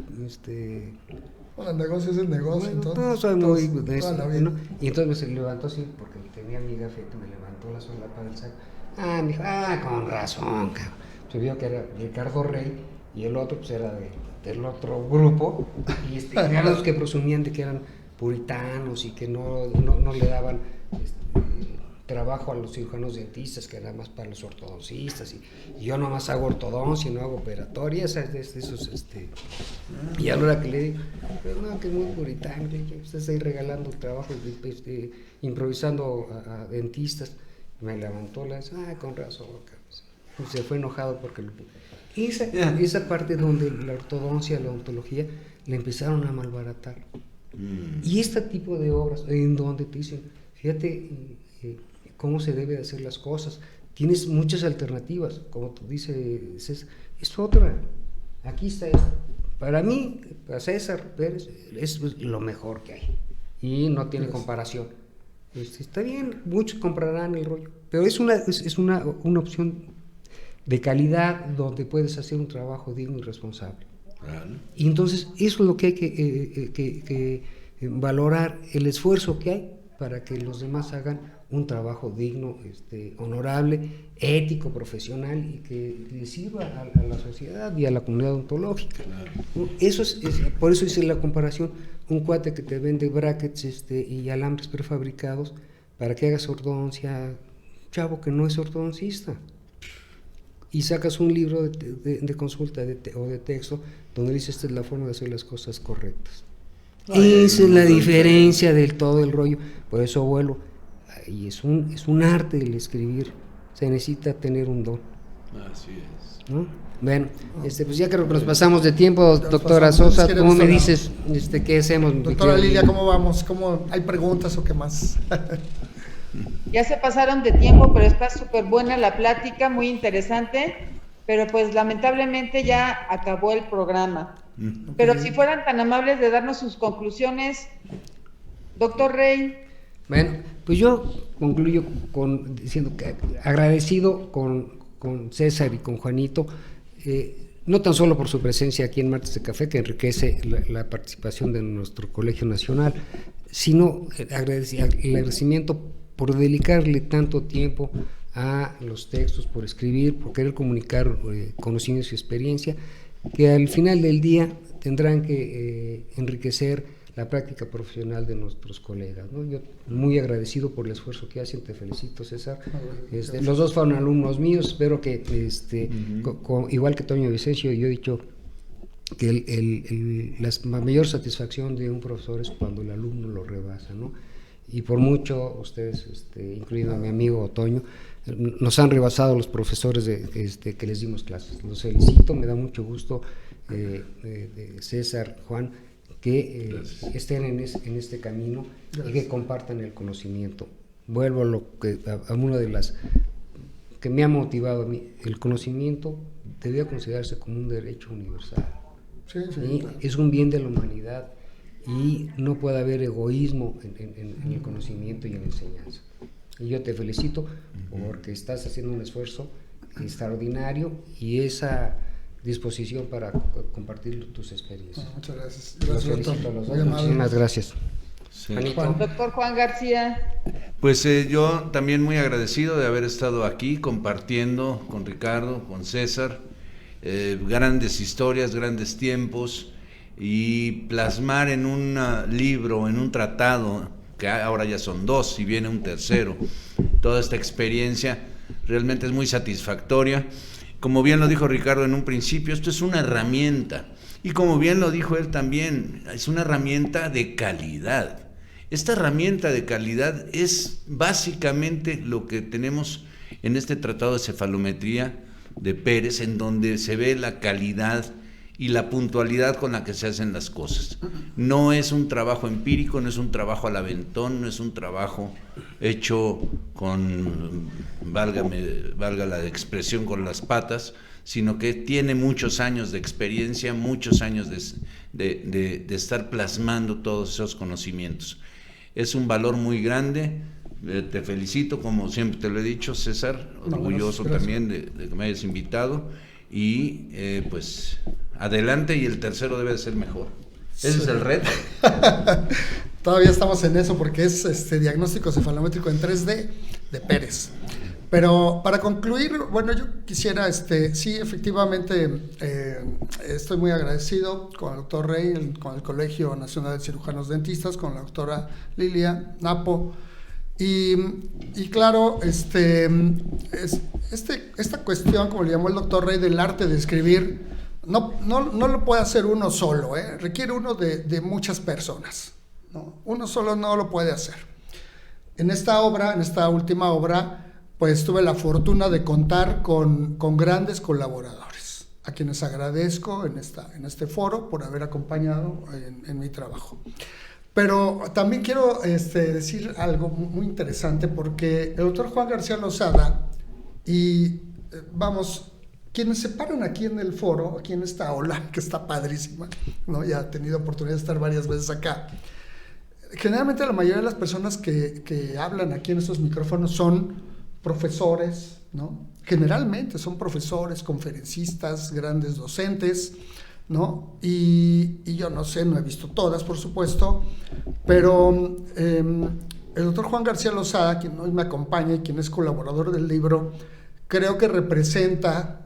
Bueno, el negocio es el negocio, entonces. No, soy muy ¿no? Y entonces me levantó así, porque tenía mi gafete, me levantó la solapa del saco. Me dijo, con razón, cabrón. Se vio que era Ricardo Rey, y el otro pues era del otro grupo, y eran los que presumían de que eran puritanos y que no le daban trabajo a los cirujanos dentistas, que era más para los ortodoncistas, y yo nomás hago ortodoncia y no hago operatoria, y a la hora que le digo, pues no, que es muy puritano, que estás ahí regalando trabajo, improvisando a dentistas. Me levantó con razón, cabrón. Se fue enojado porque esa parte donde la ortodoncia, la odontología, le empezaron a malbaratar. Y este tipo de obras en donde te dicen, fíjate cómo se debe de hacer las cosas, tienes muchas alternativas, como tú dices, es otra, aquí está esto. Para mí, para César Pérez, es lo mejor que hay y no tiene comparación. Está bien, muchos comprarán el rollo, pero es una opción de calidad donde puedes hacer un trabajo digno y responsable. Y entonces eso es lo que hay que valorar, el esfuerzo que hay para que los demás hagan un trabajo digno, honorable, ético, profesional y que le sirva a la sociedad y a la comunidad odontológica. Claro. Eso por eso hice la comparación, un cuate que te vende brackets y alambres prefabricados para que hagas ortodoncia, chavo que no es ortodoncista. Y sacas un libro de consulta o de texto donde dice esta es la forma de hacer las cosas correctas. Esa es la diferencia del todo el rollo. Por eso vuelvo. Y es un arte el escribir. Se necesita tener un don. Así es. ¿No? Bueno, pues ya que nos pasamos de tiempo, doctora Sosa, ¿cómo me dices qué hacemos? Doctora Lilia, ¿cómo vamos? ¿Hay preguntas o qué más? Ya se pasaron de tiempo, pero está súper buena la plática, muy interesante, pero pues lamentablemente ya acabó el programa. Pero si fueran tan amables de darnos sus conclusiones, doctor Rey. Bueno, pues yo concluyo diciendo que agradecido con César y con Juanito, no tan solo por su presencia aquí en Martes de Café, que enriquece la participación de nuestro Colegio Nacional, sino el agradecimiento por dedicarle tanto tiempo a los textos, por escribir, por querer comunicar conocimientos y experiencia, que al final del día tendrán que enriquecer la práctica profesional de nuestros colegas, ¿no? Yo muy agradecido por el esfuerzo que hacen, te felicito, César. Los dos fueron alumnos míos, espero que igual que Toño Vicencio, yo he dicho que la mayor satisfacción de un profesor es cuando el alumno lo rebasa, ¿no? Y por mucho ustedes, incluyendo a mi amigo Toño, nos han rebasado los profesores que les dimos clases. Los felicito, me da mucho gusto, César, Juan, que estén en este camino. Gracias. Y que compartan el conocimiento. Vuelvo a una de las que me ha motivado a mí. El conocimiento debe considerarse como un derecho universal. Sí, claro. Es un bien de la humanidad y no puede haber egoísmo en el conocimiento y en la enseñanza. Y yo te felicito porque estás haciendo un esfuerzo extraordinario y esa disposición para compartir tus experiencias. Muchas gracias. Los felicito a los dos. Muchísimas gracias. Sí. Doctor Juan García. Pues yo también muy agradecido de haber estado aquí compartiendo con Ricardo, con César, grandes historias, grandes tiempos, y plasmar en un libro, en un tratado, que ahora ya son dos y viene un tercero, toda esta experiencia realmente es muy satisfactoria. Como bien lo dijo Ricardo en un principio, esto es una herramienta, y como bien lo dijo él también, es una herramienta de calidad. Esta herramienta de calidad es básicamente lo que tenemos en este tratado de cefalometría de Pérez, en donde se ve la calidad y la puntualidad con la que se hacen las cosas. No es un trabajo empírico, no es un trabajo al aventón, no es un trabajo hecho con, valga la expresión, con las patas, sino que tiene muchos años de experiencia, muchos años de estar plasmando todos esos conocimientos. Es un valor muy grande. Te felicito, como siempre te lo he dicho, César, orgulloso también de que me hayas invitado, y pues adelante, y el tercero debe de ser mejor. Ese es el reto. Todavía estamos en eso porque es diagnóstico cefalométrico en 3D de Pérez. Pero para concluir, bueno, yo quisiera, sí, efectivamente, estoy muy agradecido con el doctor Rey, con el Colegio Nacional de Cirujanos Dentistas, con la doctora Lilia Napo, y claro, esta cuestión, como le llamó el doctor Rey, del arte de escribir, no lo puede hacer uno solo, requiere uno de muchas personas, ¿no? Uno solo no lo puede hacer. En esta última obra, pues tuve la fortuna de contar con grandes colaboradores, a quienes agradezco en este foro por haber acompañado en mi trabajo. Pero también quiero decir algo muy interesante, porque el doctor Juan García Lozada y quienes se paran aquí en el foro, aquí en esta aula, que está padrísima, ¿no? Ya he tenido oportunidad de estar varias veces acá. Generalmente la mayoría de las personas que hablan aquí en estos micrófonos son profesores, ¿no? Generalmente son profesores, conferencistas, grandes docentes, ¿no? Y yo no sé, no he visto todas, por supuesto, pero el doctor Juan García Lozada, quien hoy me acompaña y quien es colaborador del libro, creo que representa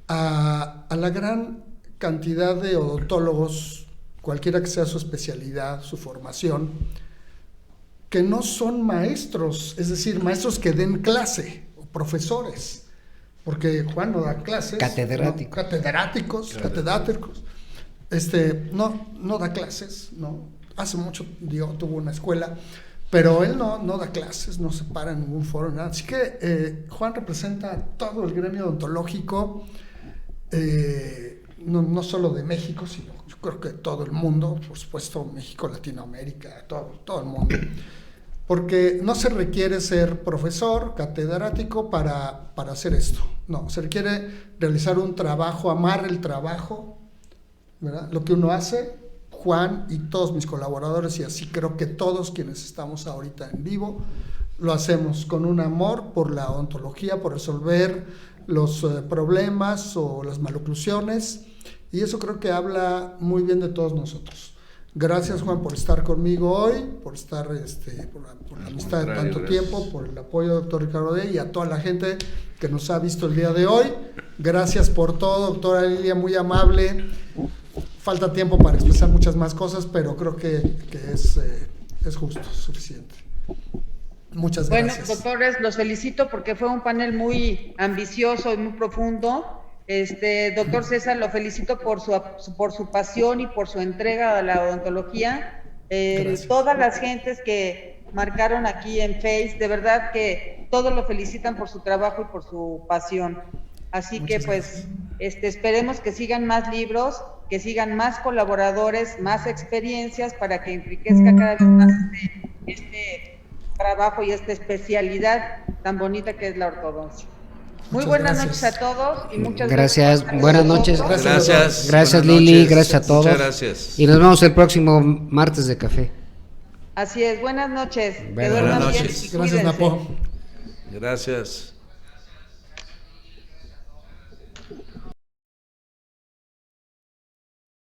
a la gran cantidad de odontólogos, cualquiera que sea su especialidad, su formación, que no son maestros, es decir, maestros que den clase, o profesores, porque Juan no da clases. Catedráticos. Catedráticos. No da clases, ¿no? Hace mucho, tuvo una escuela, pero él no da clases, no se para en ningún foro, nada. Así que Juan representa a todo el gremio odontológico, no solo de México, sino yo creo que todo el mundo, por supuesto México, Latinoamérica, todo el mundo, porque no se requiere ser profesor, catedrático para hacer esto, no, se requiere realizar un trabajo, amar el trabajo, ¿verdad? Lo que uno hace, Juan y todos mis colaboradores, y así creo que todos quienes estamos ahorita en vivo, lo hacemos con un amor por la odontología, por resolver los problemas o las maloclusiones, y eso creo que habla muy bien de todos nosotros. Gracias, Juan, por estar conmigo hoy, por estar por la amistad de tanto tiempo, por el apoyo del doctor Ricardo Day y a toda la gente que nos ha visto el día de hoy. Gracias por todo, doctora Lilia, muy amable. Falta tiempo para expresar muchas más cosas, pero creo que es justo, suficiente. Muchas gracias. Bueno, doctores, los felicito porque fue un panel muy ambicioso y muy profundo. Doctor César, lo felicito por su pasión y por su entrega a la odontología. Todas las gentes que marcaron aquí en Face, de verdad que todos lo felicitan por su trabajo y por su pasión. Así que pues esperemos que sigan más libros, que sigan más colaboradores, más experiencias para que enriquezca cada vez más este trabajo y esta especialidad tan bonita que es la ortodoncia. Muy buenas noches a todos y muchas gracias. Buenas noches. Gracias Lili, noches. gracias a todos. Muchas gracias. Y nos vemos el próximo martes de café. Así es, buenas noches. Buenas noches. Gracias, Cuídense. Napo. Gracias.